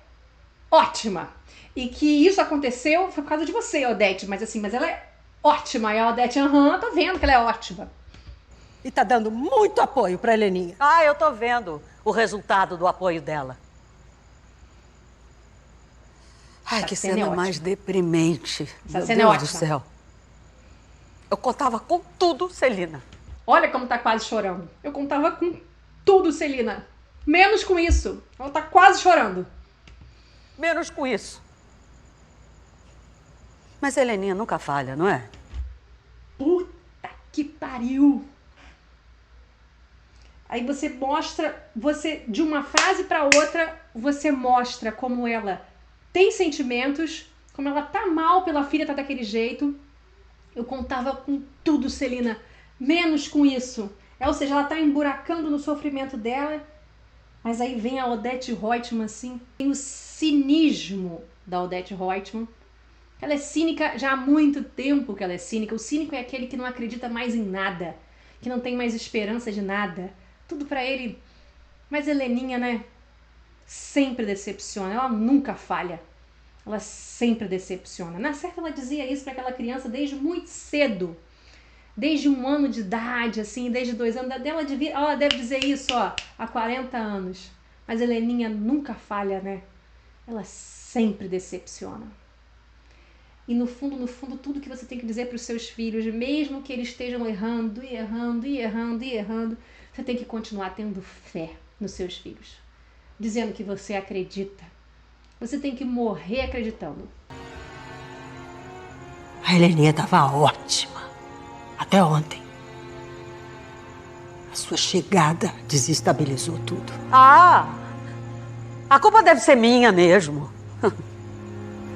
ótima. E que isso aconteceu foi por causa de você, Odete. Mas ela é ótima. E a Odete, tô vendo que ela é ótima. E tá dando muito apoio pra Heleninha. Eu tô vendo o resultado do apoio dela. Ai, Essa que cena cena é mais deprimente. Essa Meu cena é Deus do ótima. céu. Eu contava com tudo, Celina. Olha como tá quase chorando. Eu contava com tudo, Celina. Menos com isso. Ela tá quase chorando. Menos com isso. Mas a Heleninha nunca falha, não é? Puta que pariu. Aí você de uma frase pra outra, você mostra como ela tem sentimentos, como ela tá mal pela filha, tá daquele jeito. Eu contava com tudo, Celina, menos com isso. Ou seja, ela tá emburacando no sofrimento dela, mas aí vem a Odete Roitman, assim, tem o cinismo da Odete Roitman. Ela é cínica já há muito tempo que ela é cínica. O cínico é aquele que não acredita mais em nada, que não tem mais esperança de nada. Tudo pra ele. Mas Heleninha, né? Sempre decepciona. Ela nunca falha. Ela sempre decepciona. Na certa, ela dizia isso pra aquela criança desde muito cedo. Desde 1 ano de idade, assim, desde 2 anos. Ela deve dizer isso, há 40 anos. Mas Heleninha nunca falha, né? Ela sempre decepciona. E no fundo, tudo que você tem que dizer para os seus filhos, mesmo que eles estejam errando, você tem que continuar tendo fé nos seus filhos. Dizendo que você acredita. Você tem que morrer acreditando. A Heleninha estava ótima. Até ontem. A sua chegada desestabilizou tudo. A culpa deve ser minha mesmo.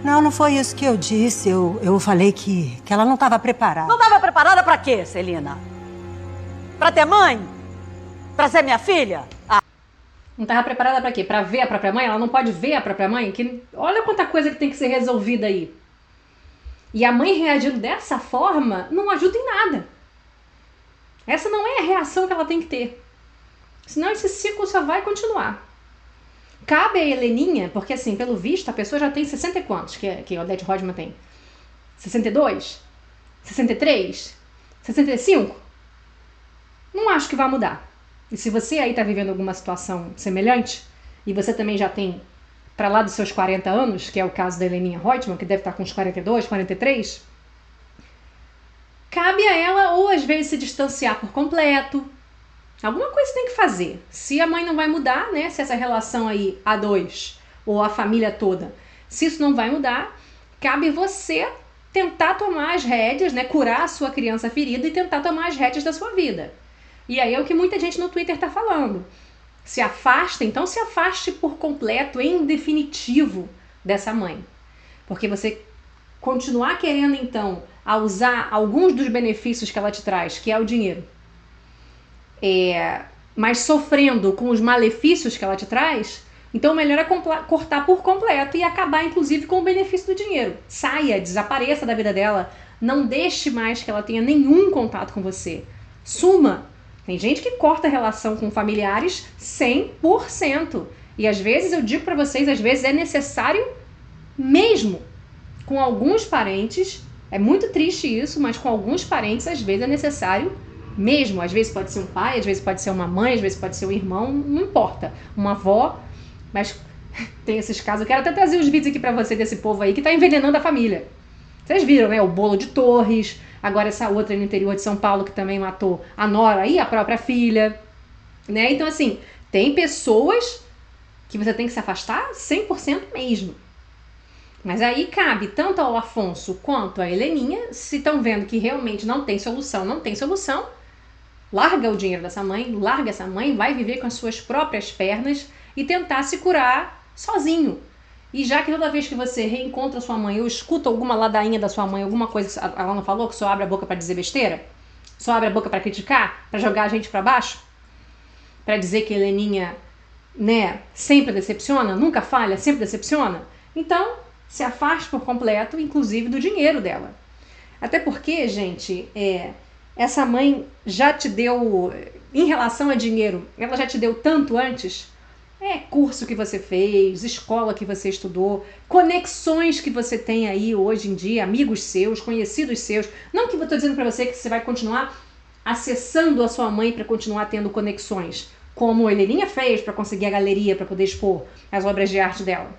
Não foi isso que eu disse. Eu falei que ela não estava preparada. Não estava preparada pra quê, Celina? Pra ter mãe? Pra ser minha filha? Não estava preparada para quê? Para ver a própria mãe? Ela não pode ver a própria mãe? Olha quanta coisa que tem que ser resolvida aí. E a mãe reagindo dessa forma não ajuda em nada. Essa não é a reação que ela tem que ter. Senão esse ciclo só vai continuar. Cabe a Heleninha, porque assim, pelo visto, a pessoa já tem 60 e quantos que a Odete Roitman tem? 62? 63? 65? Não acho que vai mudar. E se você aí tá vivendo alguma situação semelhante, e você também já tem para lá dos seus 40 anos, que é o caso da Heleninha Roitman, que deve estar com uns 42, 43, cabe a ela ou às vezes se distanciar por completo. Alguma coisa tem que fazer. Se a mãe não vai mudar, né? Se essa relação aí, a dois, ou a família toda, se isso não vai mudar, cabe você tentar tomar as rédeas, né, curar a sua criança ferida e tentar tomar as rédeas da sua vida. E aí é o que muita gente no Twitter tá falando. Se afasta, então se afaste por completo, em definitivo, dessa mãe. Porque você continuar querendo, então, a usar alguns dos benefícios que ela te traz, que é o dinheiro, mas sofrendo com os malefícios que ela te traz, então o melhor é cortar por completo e acabar, inclusive, com o benefício do dinheiro. Saia, desapareça da vida dela, não deixe mais que ela tenha nenhum contato com você. Suma. Tem gente que corta a relação com familiares 100%. E às vezes, eu digo pra vocês, às vezes é necessário mesmo. Com alguns parentes, é muito triste isso, mas com alguns parentes, às vezes é necessário mesmo. Às vezes pode ser um pai, às vezes pode ser uma mãe, às vezes pode ser um irmão, não importa. Uma avó, mas tem esses casos. Eu quero até trazer os vídeos aqui pra você desse povo aí que tá envenenando a família. Vocês viram, né? O bolo de Torres, agora essa outra no interior de São Paulo que também matou a nora e a própria filha, né? Então, assim, tem pessoas que você tem que se afastar 100% mesmo. Mas aí cabe tanto ao Afonso quanto a Heleninha, se estão vendo que realmente não tem solução, larga o dinheiro dessa mãe, larga essa mãe, vai viver com as suas próprias pernas e tentar se curar sozinho. E já que toda vez que você reencontra sua mãe ou escuta alguma ladainha da sua mãe, alguma coisa que ela não falou, que só abre a boca pra dizer besteira, só abre a boca pra criticar, pra jogar a gente pra baixo, pra dizer que a Heleninha, né, sempre decepciona, nunca falha, sempre decepciona, então se afaste por completo, inclusive do dinheiro dela. Até porque, gente, essa mãe já te deu, em relação a dinheiro, ela já te deu tanto antes. Curso que você fez, escola que você estudou, conexões que você tem aí hoje em dia, amigos seus, conhecidos seus. Não que eu estou dizendo para você que você vai continuar acessando a sua mãe para continuar tendo conexões, como a Heleninha fez para conseguir a galeria, para poder expor as obras de arte dela.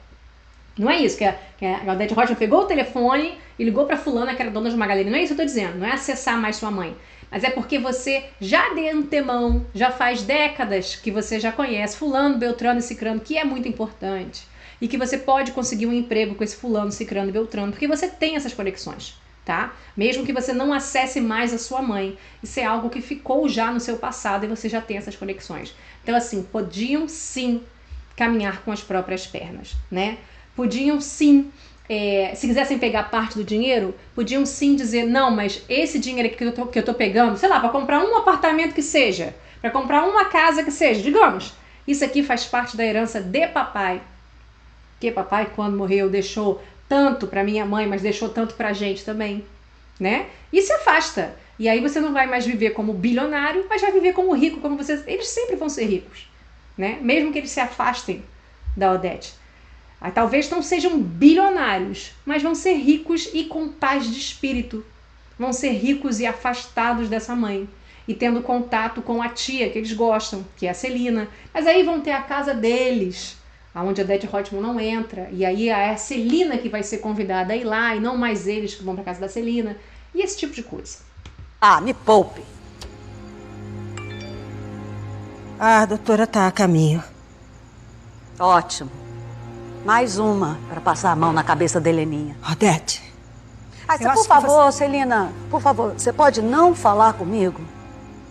Não é isso, que a Odete Roitman pegou o telefone e ligou para fulana que era dona de uma galeria. Não é isso que eu estou dizendo, não é acessar mais sua mãe. Mas é porque você já de antemão, já faz décadas que você já conhece fulano, beltrano e cicrano, que é muito importante. E que você pode conseguir um emprego com esse fulano, cicrano e beltrano, porque você tem essas conexões, tá? Mesmo que você não acesse mais a sua mãe. Isso é algo que ficou já no seu passado e você já tem essas conexões. Então, assim, podiam sim caminhar com as próprias pernas, né? Podiam sim, se quisessem pegar parte do dinheiro, podiam sim dizer, não, mas esse dinheiro que eu tô pegando, sei lá, para comprar um apartamento que seja, para comprar uma casa que seja, digamos, isso aqui faz parte da herança de papai. Que papai, quando morreu, deixou tanto para minha mãe, mas deixou tanto pra gente também, né? E se afasta. E aí você não vai mais viver como bilionário, mas vai viver como rico, como vocês. Eles sempre vão ser ricos, né? Mesmo que eles se afastem da Odete. Aí, talvez não sejam bilionários, mas vão ser ricos e com paz de espírito. Vão ser ricos e afastados dessa mãe. E tendo contato com a tia que eles gostam, que é a Celina. Mas aí vão ter a casa deles, onde a Odete Roitman não entra. E aí é a Celina que vai ser convidada a ir lá, e não mais eles que vão para casa da Celina. E esse tipo de coisa. Me poupe. A doutora tá a caminho. Ótimo. Mais uma para passar a mão na cabeça da Heleninha. Odete. Por favor, Celina, por favor, você pode não falar comigo?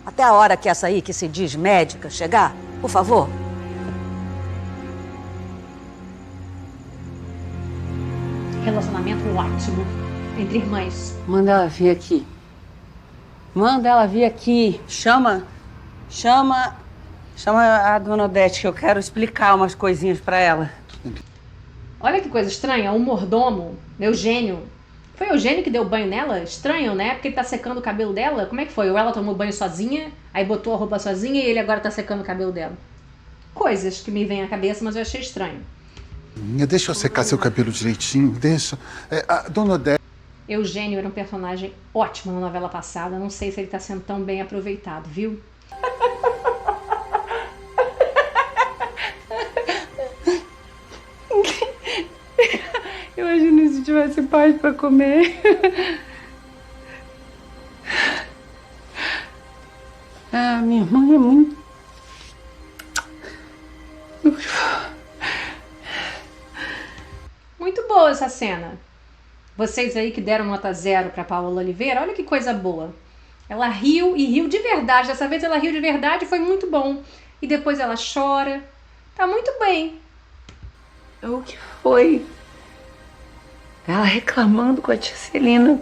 Até a hora que essa aí, que se diz médica, chegar? Por favor. Relacionamento ótimo entre irmãs. Manda ela vir aqui. Manda ela vir aqui. Chama a dona Odete, que eu quero explicar umas coisinhas pra ela. Olha que coisa estranha, o mordomo, Eugênio. Foi o Eugênio que deu banho nela? Estranho, né? Porque ele tá secando o cabelo dela. Como é que foi? Ou ela tomou banho sozinha, aí botou a roupa sozinha e ele agora tá secando o cabelo dela. Coisas que me vêm à cabeça, mas eu achei estranho. Deixa eu secar seu cabelo direitinho, deixa. A dona Odete... Eugênio era um personagem ótimo na novela passada. Não sei se ele tá sendo tão bem aproveitado, viu? Imagina se tivesse paz pra comer. Minha mãe é muito... Muito boa essa cena. Vocês aí que deram nota 0 para Paola Oliveira, olha que coisa boa. Ela riu e riu de verdade. Dessa vez ela riu de verdade e foi muito bom. E depois ela chora. Tá muito bem. O que foi? Ela reclamando com a tia Celina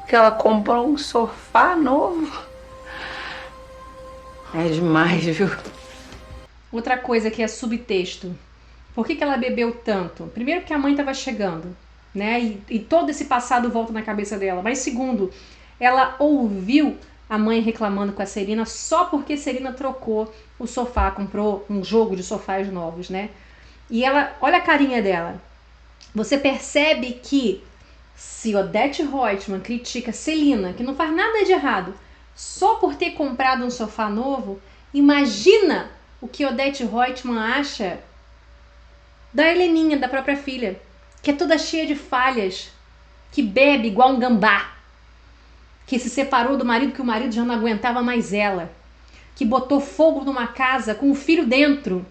que ela comprou um sofá novo. É demais, viu? Outra coisa que é subtexto. Por que ela bebeu tanto? Primeiro porque a mãe estava chegando, né? E todo esse passado volta na cabeça dela. Mas segundo, ela ouviu a mãe reclamando com a Celina só porque Celina trocou o sofá, comprou um jogo de sofás novos, né? E ela, olha a carinha dela. Você percebe que se Odete Roitman critica Celina, que não faz nada de errado, só por ter comprado um sofá novo, imagina o que Odete Roitman acha da Heleninha, da própria filha, que é toda cheia de falhas, que bebe igual um gambá, que se separou do marido que o marido já não aguentava mais ela, que botou fogo numa casa com o filho dentro.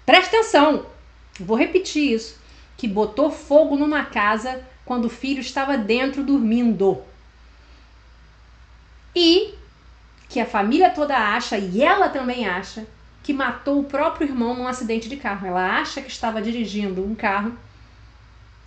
Presta atenção, vou repetir isso, que botou fogo numa casa quando o filho estava dentro dormindo. E que a família toda acha, e ela também acha, que matou o próprio irmão num acidente de carro. Ela acha que estava dirigindo um carro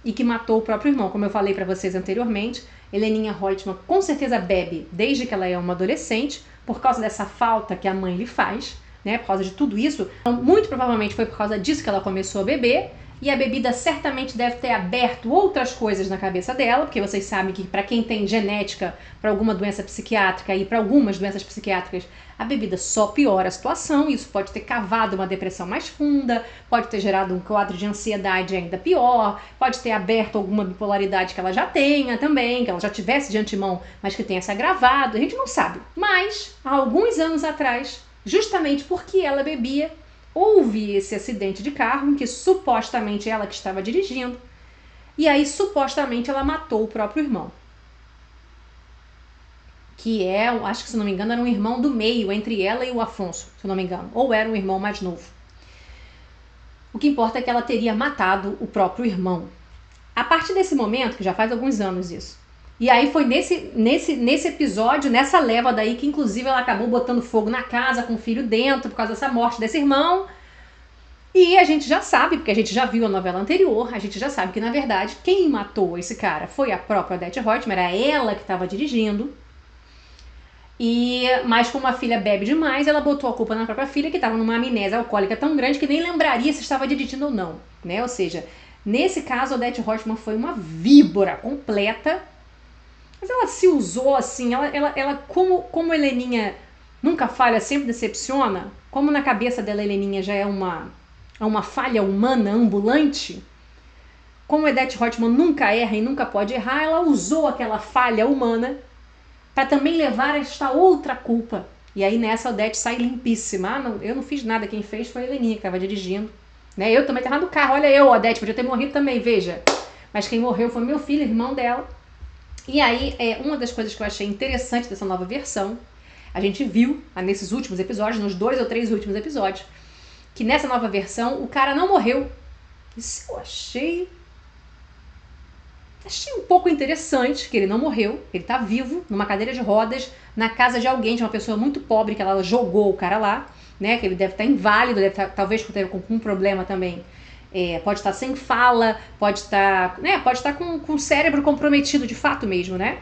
e que matou o próprio irmão. Como eu falei para vocês anteriormente, Heleninha Roitman com certeza bebe desde que ela é uma adolescente, por causa dessa falta que a mãe lhe faz, né? Por causa de tudo isso. Então, muito provavelmente foi por causa disso que ela começou a beber. E a bebida certamente deve ter aberto outras coisas na cabeça dela, porque vocês sabem que para quem tem genética para alguma doença psiquiátrica e para algumas doenças psiquiátricas, a bebida só piora a situação. Isso pode ter cavado uma depressão mais funda, pode ter gerado um quadro de ansiedade ainda pior, pode ter aberto alguma bipolaridade que ela já tenha também, que ela já tivesse de antemão, mas que tenha se agravado. A gente não sabe. Mas, há alguns anos atrás, justamente porque ela bebia, houve esse acidente de carro em que supostamente ela que estava dirigindo, e aí supostamente ela matou o próprio irmão. Que é, acho que se não me engano, era um irmão do meio, entre ela e o Afonso, se não me engano. Ou era um irmão mais novo. O que importa é que ela teria matado o próprio irmão. A partir desse momento, que já faz alguns anos isso, e aí foi nesse episódio, nessa leva daí, que inclusive ela acabou botando fogo na casa com o filho dentro, por causa dessa morte desse irmão. E a gente já sabe, porque a gente já viu a novela anterior, a gente já sabe que, na verdade, quem matou esse cara foi a própria Odete Roitman, era ela que estava dirigindo. Mas como a filha bebe demais, ela botou a culpa na própria filha, que estava numa amnésia alcoólica tão grande que nem lembraria se estava dirigindo ou não, né? Ou seja, nesse caso, a Odete Roitman foi uma víbora completa. Mas ela se usou assim, ela como Heleninha nunca falha, sempre decepciona, como na cabeça dela Heleninha já é uma falha humana ambulante, como Odete Roitman nunca erra e nunca pode errar, ela usou aquela falha humana para também levar esta outra culpa. E aí nessa Odete sai limpíssima. Eu não fiz nada, quem fez foi a Heleninha que estava dirigindo. Né? Eu também estava no carro, olha eu, Odete, podia ter morrido também, veja. Mas quem morreu foi meu filho, irmão dela. E aí, uma das coisas que eu achei interessante dessa nova versão, a gente viu nesses últimos episódios, nos 2 ou 3 últimos episódios, que nessa nova versão o cara não morreu. Isso eu achei um pouco interessante, que ele não morreu, ele tá vivo, numa cadeira de rodas, na casa de alguém, de uma pessoa muito pobre, que ela jogou o cara lá, né, que ele deve estar inválido, deve estar, talvez com um problema também. Pode estar sem fala, pode estar com o cérebro comprometido de fato mesmo, né?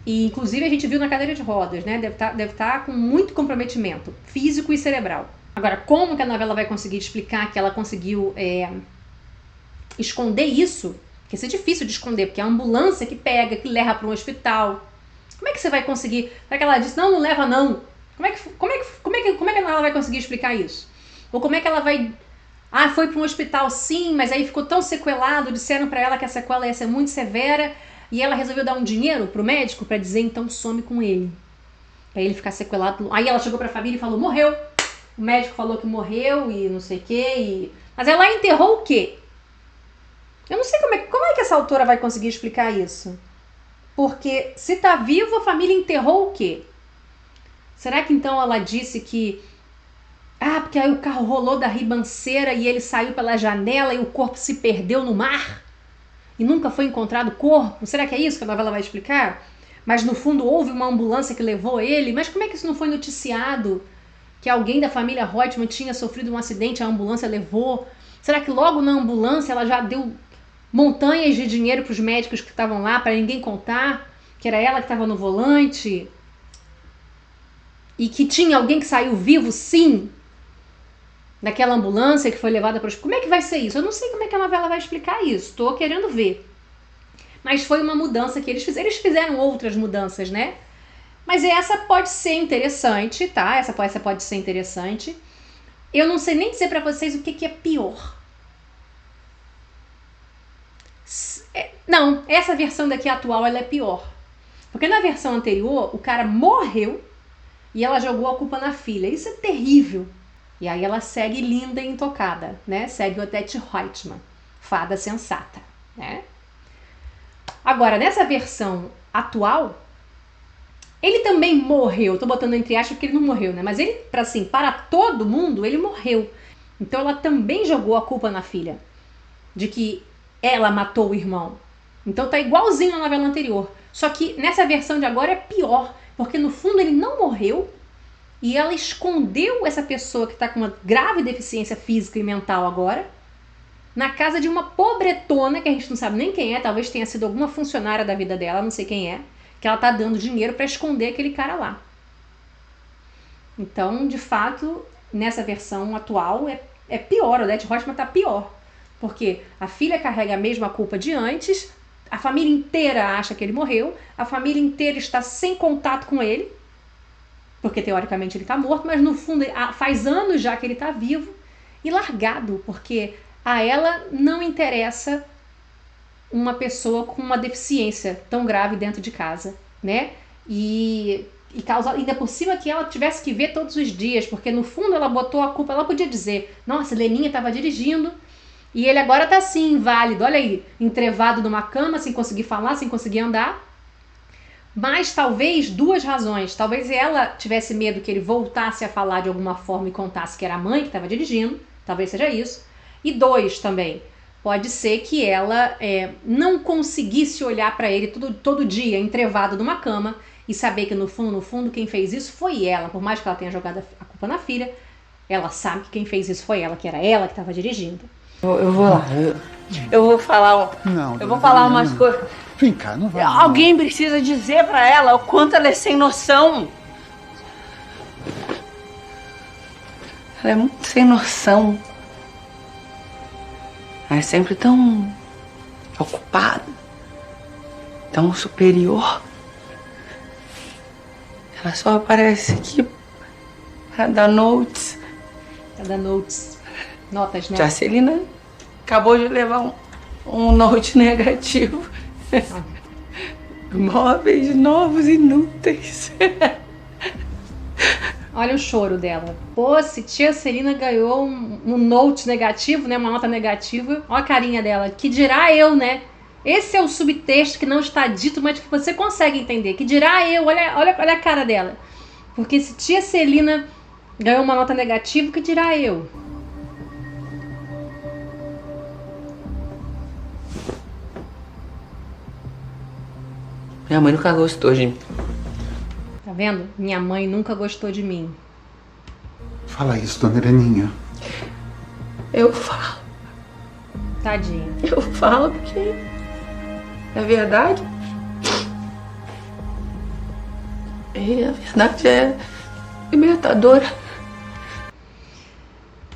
E inclusive a gente viu na cadeira de rodas, né? Deve estar com muito comprometimento físico e cerebral. Agora, como que a novela vai conseguir explicar que ela conseguiu esconder isso? Porque isso é difícil de esconder, porque é a ambulância que pega, que leva para um hospital. Como é que você vai conseguir? Será que ela disse, não leva não? Como é que ela vai conseguir explicar isso? Ou como é que ela vai... foi para um hospital sim, mas aí ficou tão sequelado, disseram para ela que a sequela ia ser muito severa, e ela resolveu dar um dinheiro pro médico para dizer, então some com ele. Pra ele ficar sequelado. Aí ela chegou pra família e falou, morreu. O médico falou que morreu e não sei o quê. Mas ela enterrou o quê? Eu não sei como é que essa autora vai conseguir explicar isso. Porque se tá vivo, a família enterrou o quê? Será que então ela disse que... porque aí o carro rolou da ribanceira e ele saiu pela janela e o corpo se perdeu no mar? e nunca foi encontrado o corpo? Será que é isso que a novela vai explicar? Mas no fundo houve uma ambulância que levou ele? Mas como é que isso não foi noticiado? Que alguém da família Reutemann tinha sofrido um acidente, a ambulância levou? Será que logo na ambulância ela já deu montanhas de dinheiro para os médicos que estavam lá, para ninguém contar que era ela que estava no volante? E que tinha alguém que saiu vivo, sim, naquela ambulância que foi levada para os... Como é que vai ser isso? Eu não sei como é que a novela vai explicar isso. Estou querendo ver. Mas foi uma mudança que eles fizeram. Eles fizeram outras mudanças, né? Mas essa pode ser interessante, tá? Essa pode ser interessante. Eu não sei nem dizer pra vocês o que é pior. Não, essa versão daqui atual, ela é pior. Porque na versão anterior, o cara morreu e ela jogou a culpa na filha. Isso é terrível. E aí ela segue linda e intocada, né? Segue Odete Reutemann, fada sensata, né? Agora, nessa versão atual, ele também morreu. Tô botando entre aspas porque ele não morreu, né? Mas ele, para todo mundo, ele morreu. Então ela também jogou a culpa na filha, de que ela matou o irmão. Então tá igualzinho na novela anterior. Só que nessa versão de agora é pior, porque no fundo ele não morreu e ela escondeu essa pessoa que tá com uma grave deficiência física e mental agora na casa de uma pobretona, que a gente não sabe nem quem é, talvez tenha sido alguma funcionária da vida dela, não sei quem é, que ela tá dando dinheiro para esconder aquele cara lá. Então, de fato, nessa versão atual é pior, o Odete Reutemann tá pior, porque a filha carrega a mesma culpa de antes, a família inteira acha que ele morreu, a família inteira está sem contato com ele, porque teoricamente ele tá morto, mas no fundo faz anos já que ele tá vivo e largado, porque a ela não interessa uma pessoa com uma deficiência tão grave dentro de casa, né? E causa, ainda por cima que ela tivesse que ver todos os dias, porque no fundo ela botou a culpa, ela podia dizer, nossa, Leninha estava dirigindo e ele agora tá assim, inválido, olha aí, entrevado numa cama, sem conseguir falar, sem conseguir andar. Mas talvez duas razões, talvez ela tivesse medo que ele voltasse a falar de alguma forma e contasse que era a mãe que estava dirigindo, talvez seja isso. E dois também, pode ser que ela não conseguisse olhar para ele todo dia, entrevado numa cama, e saber que no fundo, quem fez isso foi ela. Por mais que ela tenha jogado a culpa na filha, ela sabe que quem fez isso foi ela, que era ela que estava dirigindo. Eu vou lá. Eu vou falar. Não, eu vou falar umas não. coisas. Vem cá, não vai. Alguém precisa dizer pra ela o quanto ela é sem noção. Ela é muito sem noção. Ela é sempre tão ocupada, tão superior. Ela só aparece aqui pra dar notes. Pra dar notes. Notas, né? A Celina acabou de levar um note negativo. Móveis novos inúteis. Olha o choro dela. Pô, se tia Celina ganhou um note negativo, né? Uma nota negativa. Olha a carinha dela. Que dirá eu, né? Esse é o subtexto que não está dito, mas que você consegue entender. Que dirá eu. Olha a cara dela. Porque se tia Celina ganhou uma nota negativa, que dirá eu? Minha mãe nunca gostou de mim. Tá vendo? Minha mãe nunca gostou de mim. Fala isso, dona Leninha. Eu falo. Tadinha. Eu falo porque é verdade. E a verdade é libertadora.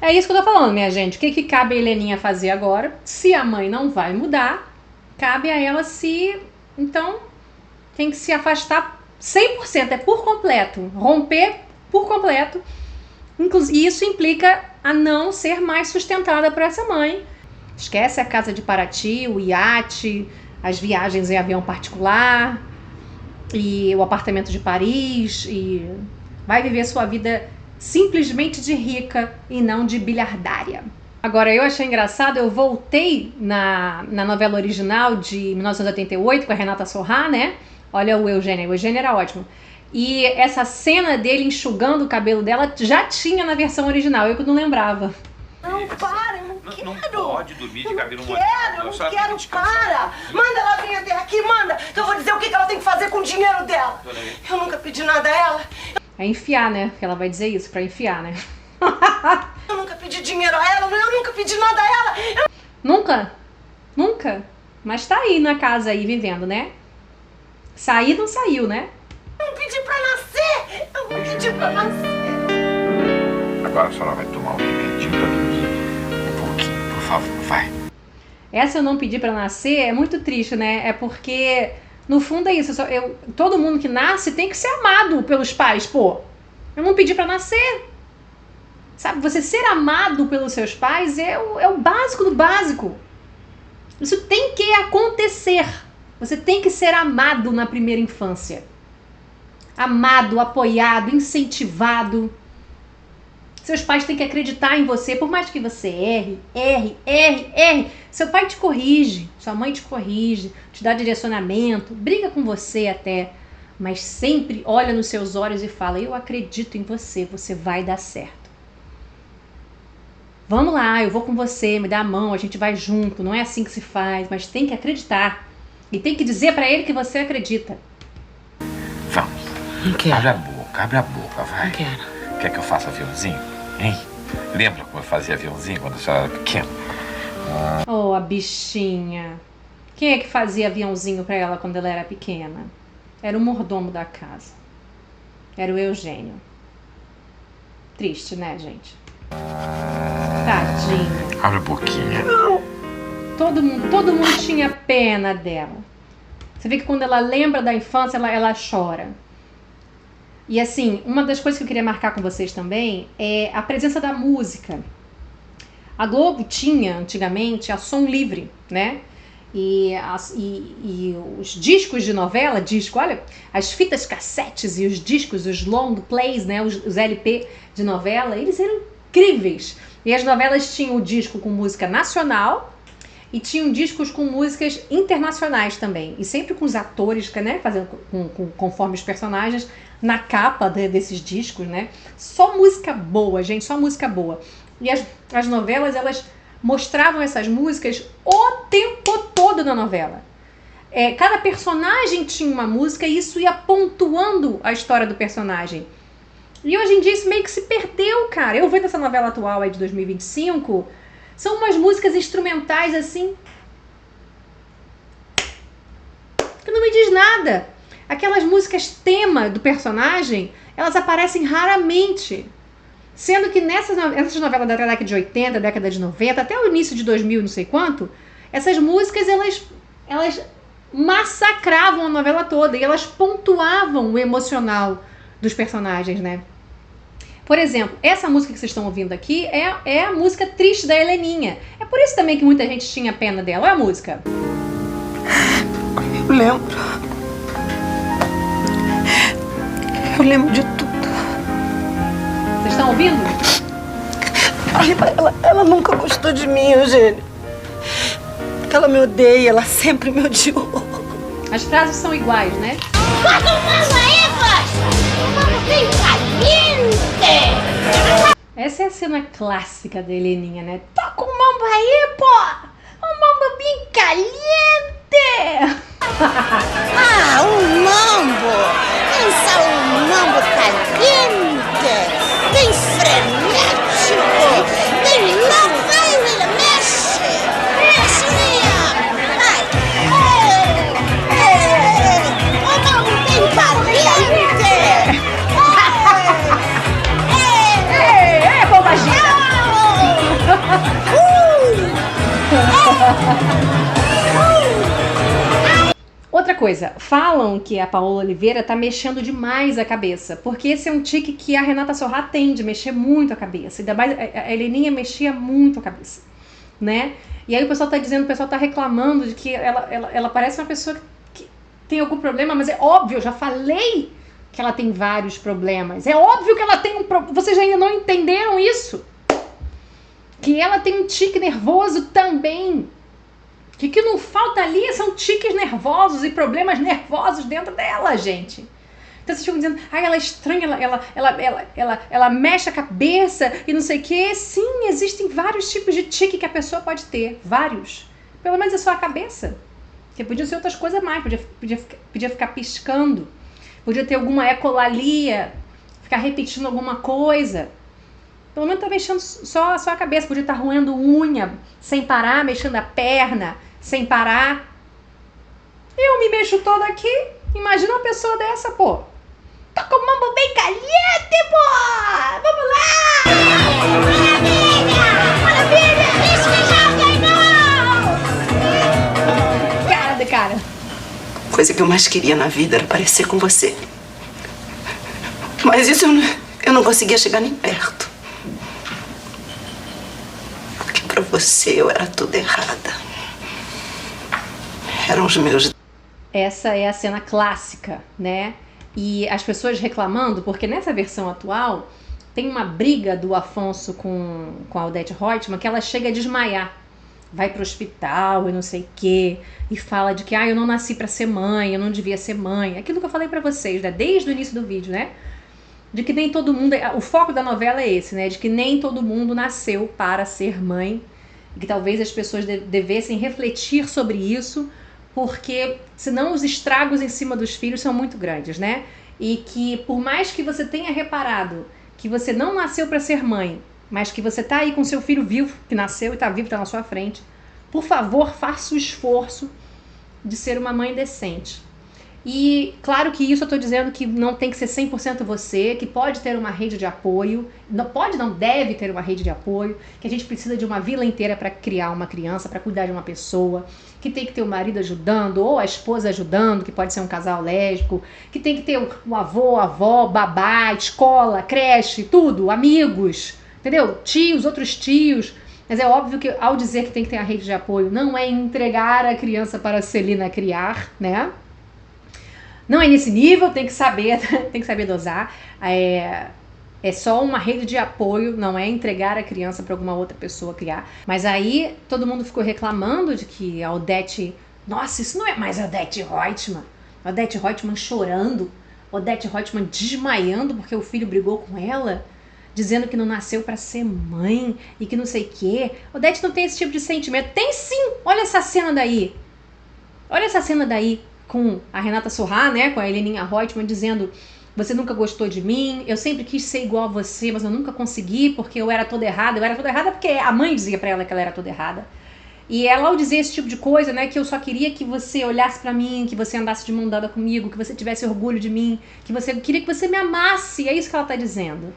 É isso que eu tô falando, minha gente. O que cabe a Heleninha fazer agora? Se a mãe não vai mudar, cabe a ela então, tem que se afastar 100%, é por completo. Romper por completo. E isso implica a não ser mais sustentada por essa mãe. Esquece a casa de Paraty, o iate, as viagens em avião particular e o apartamento de Paris, e vai viver sua vida simplesmente de rica e não de bilhardária. Agora, eu achei engraçado, eu voltei na novela original de 1988 com a Renata Sorrah, né? Olha o Eugênio era ótimo. E essa cena dele enxugando o cabelo dela já tinha na versão original, eu que não lembrava. Não, para, eu não quero. Não pode dormir de cabelo molhado. Eu não quero, para. Manda ela vir até aqui, manda. Que eu vou dizer o que ela tem que fazer com o dinheiro dela. Eu nunca pedi nada a ela. É enfiar, né? Porque ela vai dizer isso, pra enfiar, né? Eu nunca pedi dinheiro a ela, eu nunca pedi nada a ela. Nunca? Nunca? Mas tá aí na casa aí, vivendo, né? Sair não saiu, né? Eu não pedi pra nascer. Eu não pedi pra nascer. Agora a senhora vai tomar um remedinho pra dormir um pouquinho, por favor, vai. Essa eu não pedi pra nascer é muito triste, né? É porque, no fundo é isso. Todo mundo que nasce tem que ser amado pelos pais, pô. Eu não pedi pra nascer. Sabe, você ser amado pelos seus pais é o básico do básico. Isso tem que acontecer. Você tem que ser amado na primeira infância. Amado, apoiado, incentivado. Seus pais têm que acreditar em você, por mais que você erre. Seu pai te corrige, sua mãe te corrige, te dá direcionamento, briga com você até, mas sempre olha nos seus olhos e fala: eu acredito em você, você vai dar certo. Vamos lá, eu vou com você, me dá a mão, a gente vai junto. Não é assim que se faz, mas tem que acreditar. E tem que dizer pra ele que você acredita. Vamos. Não quero. Abre a boca, vai. Não quero. Quer que eu faça aviãozinho? Hein? Lembra como eu fazia aviãozinho quando a senhora era pequena? Oh, a bichinha. Quem é que fazia aviãozinho pra ela quando ela era pequena? Era o mordomo da casa. Era o Eugênio. Triste, né, gente? Tadinha. Abre a boquinha. Todo mundo tinha pena dela. Você vê que quando ela lembra da infância, ela chora. E assim, uma das coisas que eu queria marcar com vocês também é a presença da música. A Globo tinha, antigamente, a Som Livre, né? E os discos de novela, olha, as fitas cassetes e os discos, os long plays, né? Os LP de novela, eles eram incríveis. E as novelas tinham o disco com música nacional e tinham discos com músicas internacionais também. E sempre com os atores, né, fazendo conforme os personagens na capa desses discos, né? Só música boa, gente, só música boa. E as novelas, elas mostravam essas músicas o tempo todo na novela. Cada personagem tinha uma música e isso ia pontuando a história do personagem. E hoje em dia isso meio que se perdeu, cara. Eu vendo essa novela atual aí de 2025, são umas músicas instrumentais assim que não me diz nada. Aquelas músicas tema do personagem, elas aparecem raramente. Sendo que nessas novelas da década de 80, década de 90, até o início de 2000, não sei quanto, essas músicas, elas massacravam a novela toda e elas pontuavam o emocional dos personagens, né? Por exemplo, essa música que vocês estão ouvindo aqui é a música triste da Heleninha. É por isso também que muita gente tinha pena dela. Olha a música. Eu lembro. Eu lembro de tudo. Vocês estão ouvindo? Ela nunca gostou de mim, Eugênio. Ela me odeia, ela sempre me odiou. As frases são iguais, né? Toca um mambo aí, Costa! Um mambo bem caliente! Essa é a cena clássica da Heleninha, né? Toca um mambo aí, pô! Um mambo bem caliente! Ah, um mambo! Pensa um mambo caliente! Bem frenético! Bem louco! Vai, William, mexe! Mexe, William! Vai! Um mambo bem caliente! Ei, bobaginha! Outra coisa, falam que a Paola Oliveira tá mexendo demais a cabeça, porque esse é um tique que a Renata Sorrah tem de mexer muito a cabeça, ainda mais a Heleninha mexia muito a cabeça, né? E aí o pessoal tá dizendo, o pessoal tá reclamando de que ela parece uma pessoa que tem algum problema, mas é óbvio, eu já falei que ela tem vários problemas, é óbvio que ela tem um problema, vocês ainda não entenderam isso? Que ela tem um tique nervoso também. O que não falta ali são tiques nervosos e problemas nervosos dentro dela, gente. Então vocês ficam dizendo, ela é estranha, ela mexe a cabeça e não sei o quê. Sim, existem vários tipos de tique que a pessoa pode ter. Vários. Pelo menos é só a cabeça. Porque podia ser outras coisas mais. Podia ficar piscando. Podia ter alguma ecolalia. Ficar repetindo alguma coisa. Pelo menos tá mexendo só a cabeça. Podia estar roendo unha sem parar, mexendo a perna sem parar. Eu me mexo toda aqui. Imagina uma pessoa dessa, pô. Tô com o mambo bem caliente, pô! Vamos lá! Maravilha! Isso já ganhou! Cara de cara. A coisa que eu mais queria na vida era parecer com você. Mas isso eu não conseguia chegar nem perto. Porque pra você eu era tudo errada. Eram os meus... Essa é a cena clássica, né? E as pessoas reclamando, porque nessa versão atual tem uma briga do Afonso com a Odete Roitman que ela chega a desmaiar. Vai pro hospital e não sei o quê. E fala de que eu não nasci pra ser mãe, eu não devia ser mãe. Aquilo que eu falei pra vocês, né? Desde o início do vídeo, né? De que nem todo mundo... O foco da novela é esse, né? De que nem todo mundo nasceu para ser mãe. E que talvez as pessoas devessem refletir sobre isso, porque senão os estragos em cima dos filhos são muito grandes, né? E que por mais que você tenha reparado que você não nasceu para ser mãe, mas que você tá aí com seu filho vivo, que nasceu e tá vivo, tá na sua frente, por favor, faça o esforço de ser uma mãe decente. E claro que isso eu tô dizendo que não tem que ser 100% você, que pode ter uma rede de apoio, não deve ter uma rede de apoio, que a gente precisa de uma vila inteira para criar uma criança, para cuidar de uma pessoa, que tem que ter o marido ajudando, ou a esposa ajudando, que pode ser um casal lésbico, que tem que ter o avô, a avó, babá, escola, creche, tudo, amigos, entendeu? Tios, outros tios. Mas é óbvio que ao dizer que tem que ter a rede de apoio, não é entregar a criança para a Celina criar, né? Não é nesse nível, tem que saber dosar. É só uma rede de apoio, não é entregar a criança para alguma outra pessoa criar. Mas aí todo mundo ficou reclamando de que a Odete... Nossa, isso não é mais a Odete Roitman. A Odete Roitman chorando, a Odete Roitman desmaiando porque o filho brigou com ela, dizendo que não nasceu para ser mãe e que não sei o quê. A Odete não tem esse tipo de sentimento. Tem sim! Olha essa cena daí. Olha essa cena daí. Com a Renata Sorrah, né, com a Heleninha Roitman, dizendo: você nunca gostou de mim, eu sempre quis ser igual a você, mas eu nunca consegui porque eu era toda errada. Eu era toda errada porque a mãe dizia pra ela que ela era toda errada. E ela, ao dizer esse tipo de coisa, né, que eu só queria que você olhasse pra mim, que você andasse de mão dada comigo, que você tivesse orgulho de mim, que você queria que você me amasse, é isso que ela tá dizendo.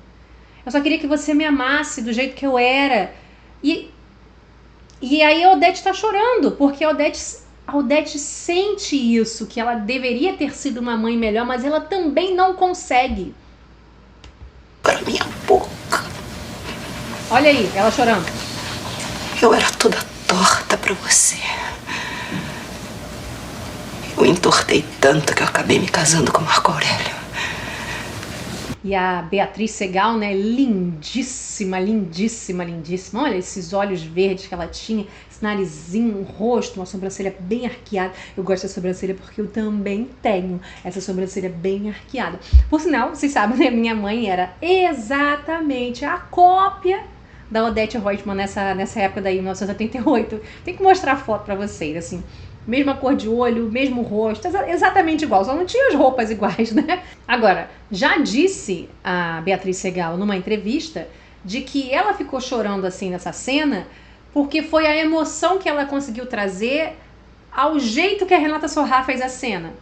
Eu só queria que você me amasse do jeito que eu era. E aí a Odete tá chorando, porque a Odete sente isso, que ela deveria ter sido uma mãe melhor, mas ela também não consegue. Para minha boca. Olha aí, ela chorando. Eu era toda torta pra você. Eu entortei tanto que eu acabei me casando com Marco Aurélio. E a Beatriz Segal, né, lindíssima, lindíssima, lindíssima. Olha esses olhos verdes que ela tinha, esse narizinho, um rosto, uma sobrancelha bem arqueada. Eu gosto da sobrancelha porque eu também tenho essa sobrancelha bem arqueada. Por sinal, vocês sabem, né, minha mãe era exatamente a cópia da Odete Roitman nessa época daí, 1978. Tem que mostrar a foto pra vocês, assim. Mesma cor de olho, mesmo rosto, exatamente igual, só não tinha as roupas iguais, né? Agora, já disse a Beatriz Segal numa entrevista de que ela ficou chorando assim nessa cena porque foi a emoção que ela conseguiu trazer ao jeito que a Renata Sorrah fez a cena.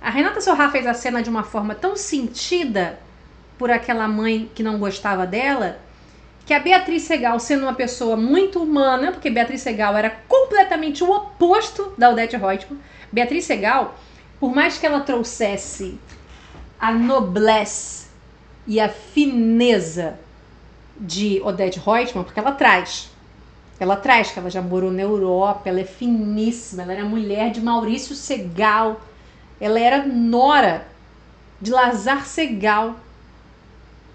A Renata Sorrah fez a cena de uma forma tão sentida por aquela mãe que não gostava dela, que a Beatriz Segal, sendo uma pessoa muito humana, porque Beatriz Segal era completamente o oposto da Odete Roitman, Beatriz Segal, por mais que ela trouxesse a noblesse e a fineza de Odete Roitman, porque ela traz, que ela já morou na Europa, ela é finíssima, ela era mulher de Maurício Segal, ela era nora de Lazar Segal,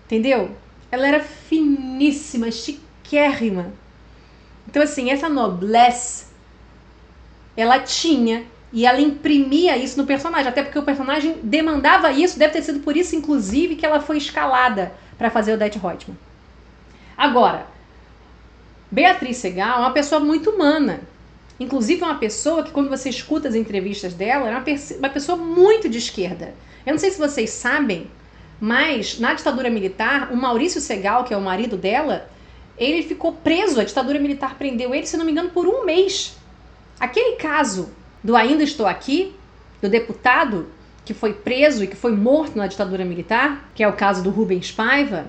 entendeu? Ela era finíssima, chiquérrima. Então, assim, essa noblesse, ela tinha E ela imprimia isso no personagem, até porque o personagem demandava isso, deve ter sido por isso, inclusive, que ela foi escalada para fazer Odete Roitman. Agora, Beatriz Segal é uma pessoa muito humana. Inclusive é uma pessoa que, quando você escuta as entrevistas dela, era uma pessoa muito de esquerda. Eu não sei se vocês sabem, mas na ditadura militar, o Maurício Segal, que é o marido dela, ele ficou preso, a ditadura militar prendeu ele, se não me engano, por 1 mês. Aquele caso do Ainda Estou Aqui, do deputado que foi preso e que foi morto na ditadura militar, que é o caso do Rubens Paiva,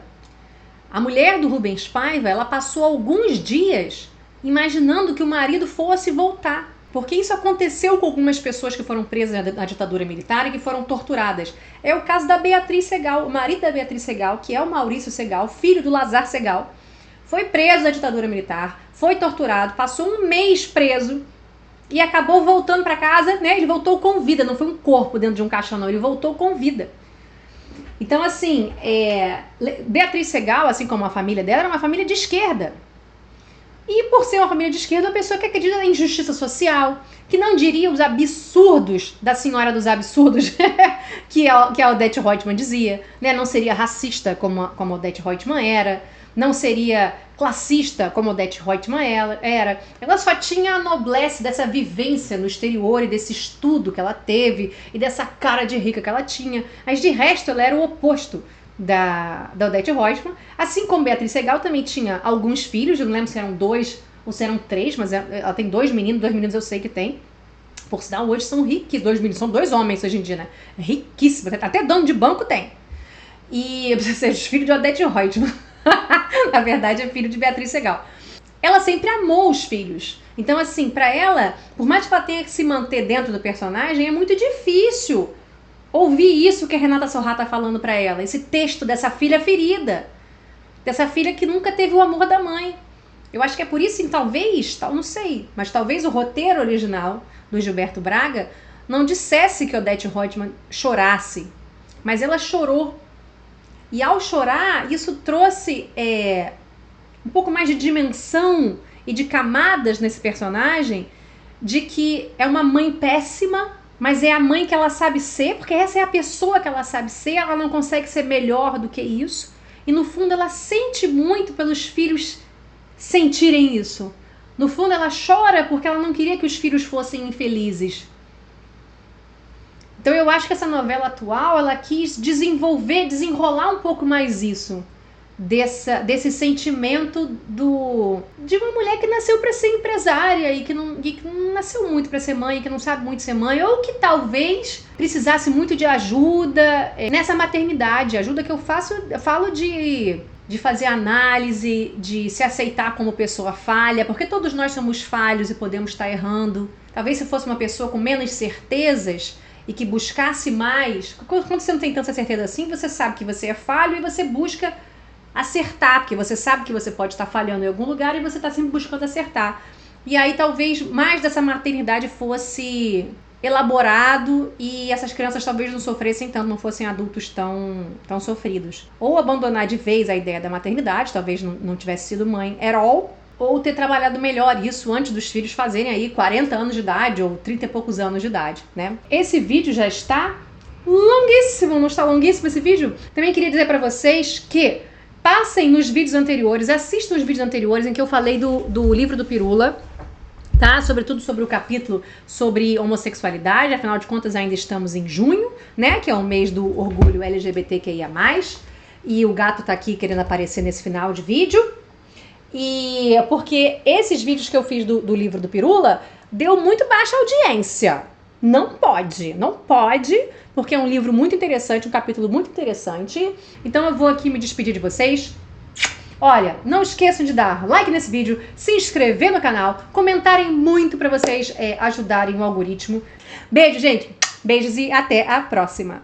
a mulher do Rubens Paiva, ela passou alguns dias imaginando que o marido fosse voltar. Porque isso aconteceu com algumas pessoas que foram presas na ditadura militar e que foram torturadas. É o caso da Beatriz Segal, o marido da Beatriz Segal, que é o Maurício Segal, filho do Lazar Segal, foi preso na ditadura militar, foi torturado, passou 1 mês preso e acabou voltando para casa, né? Ele voltou com vida, não foi um corpo dentro de um caixão, não, ele voltou com vida. Então, assim, Beatriz Segal, assim como a família dela, era uma família de esquerda. E por ser uma família de esquerda, uma pessoa que acredita na injustiça social, que não diria os absurdos da senhora dos absurdos, que a Odete Roitman dizia, né? Não seria racista como a Odete Roitman era, não seria classista como a Odete Roitman era. Ela só tinha a noblesse dessa vivência no exterior e desse estudo que ela teve e dessa cara de rica que ela tinha. Mas de resto ela era o oposto da Odete Roitman, assim como Beatriz Segal também tinha alguns filhos, eu não lembro se eram 2 ou se eram 3, mas ela tem 2 meninos eu sei que tem. Por sinal, hoje são riquíssimos, 2 meninos, são 2 homens hoje em dia, né? Riquíssimos, até dono de banco tem. E precisa ser os filhos de Odete Roitman. Na verdade, é filho de Beatriz Segal. Ela sempre amou os filhos. Então, assim, pra ela, por mais que ela tenha que se manter dentro do personagem, é muito difícil ouvir isso que a Renata Sorrah tá falando pra ela. Esse texto dessa filha ferida. Dessa filha que nunca teve o amor da mãe. Eu acho que é por isso, não sei, mas talvez o roteiro original do Gilberto Braga não dissesse que Odete Roitman chorasse. Mas ela chorou. E ao chorar, isso trouxe um pouco mais de dimensão e de camadas nesse personagem, de que é uma mãe péssima, mas é a mãe que ela sabe ser, porque essa é a pessoa que ela sabe ser, ela não consegue ser melhor do que isso. E no fundo ela sente muito pelos filhos sentirem isso. No fundo ela chora porque ela não queria que os filhos fossem infelizes. Então eu acho que essa novela atual, ela quis desenrolar um pouco mais isso. Desse sentimento de uma mulher que nasceu para ser empresária e que não nasceu muito para ser mãe, que não sabe muito ser mãe, ou que talvez precisasse muito de ajuda nessa maternidade. Ajuda que eu falo de fazer análise, de se aceitar como pessoa falha, porque todos nós somos falhos e podemos estar errando. Talvez se fosse uma pessoa com menos certezas e que buscasse mais, quando você não tem tanta certeza assim, você sabe que você é falho e você busca acertar, porque você sabe que você pode estar falhando em algum lugar e você está sempre buscando acertar. E aí talvez mais dessa maternidade fosse elaborado e essas crianças talvez não sofressem tanto, não fossem adultos tão sofridos. Ou abandonar de vez a ideia da maternidade, talvez não tivesse sido mãe at all, ou ter trabalhado melhor isso antes dos filhos fazerem aí 40 anos de idade ou 30 e poucos anos de idade, né? Esse vídeo já está longuíssimo, não está longuíssimo esse vídeo? Também queria dizer para vocês que passem nos vídeos anteriores, assistam os vídeos anteriores em que eu falei do livro do Pirula, tá? Sobretudo sobre o capítulo sobre homossexualidade, afinal de contas ainda estamos em junho, né? Que é o mês do orgulho LGBTQIA+, e o gato tá aqui querendo aparecer nesse final de vídeo. E porque esses vídeos que eu fiz do livro do Pirula deu muito baixa audiência. Não pode, porque é um livro muito interessante, um capítulo muito interessante. Então eu vou aqui me despedir de vocês. Olha, não esqueçam de dar like nesse vídeo, se inscrever no canal, comentarem muito para vocês ajudarem o algoritmo. Beijo, gente. Beijos e até a próxima.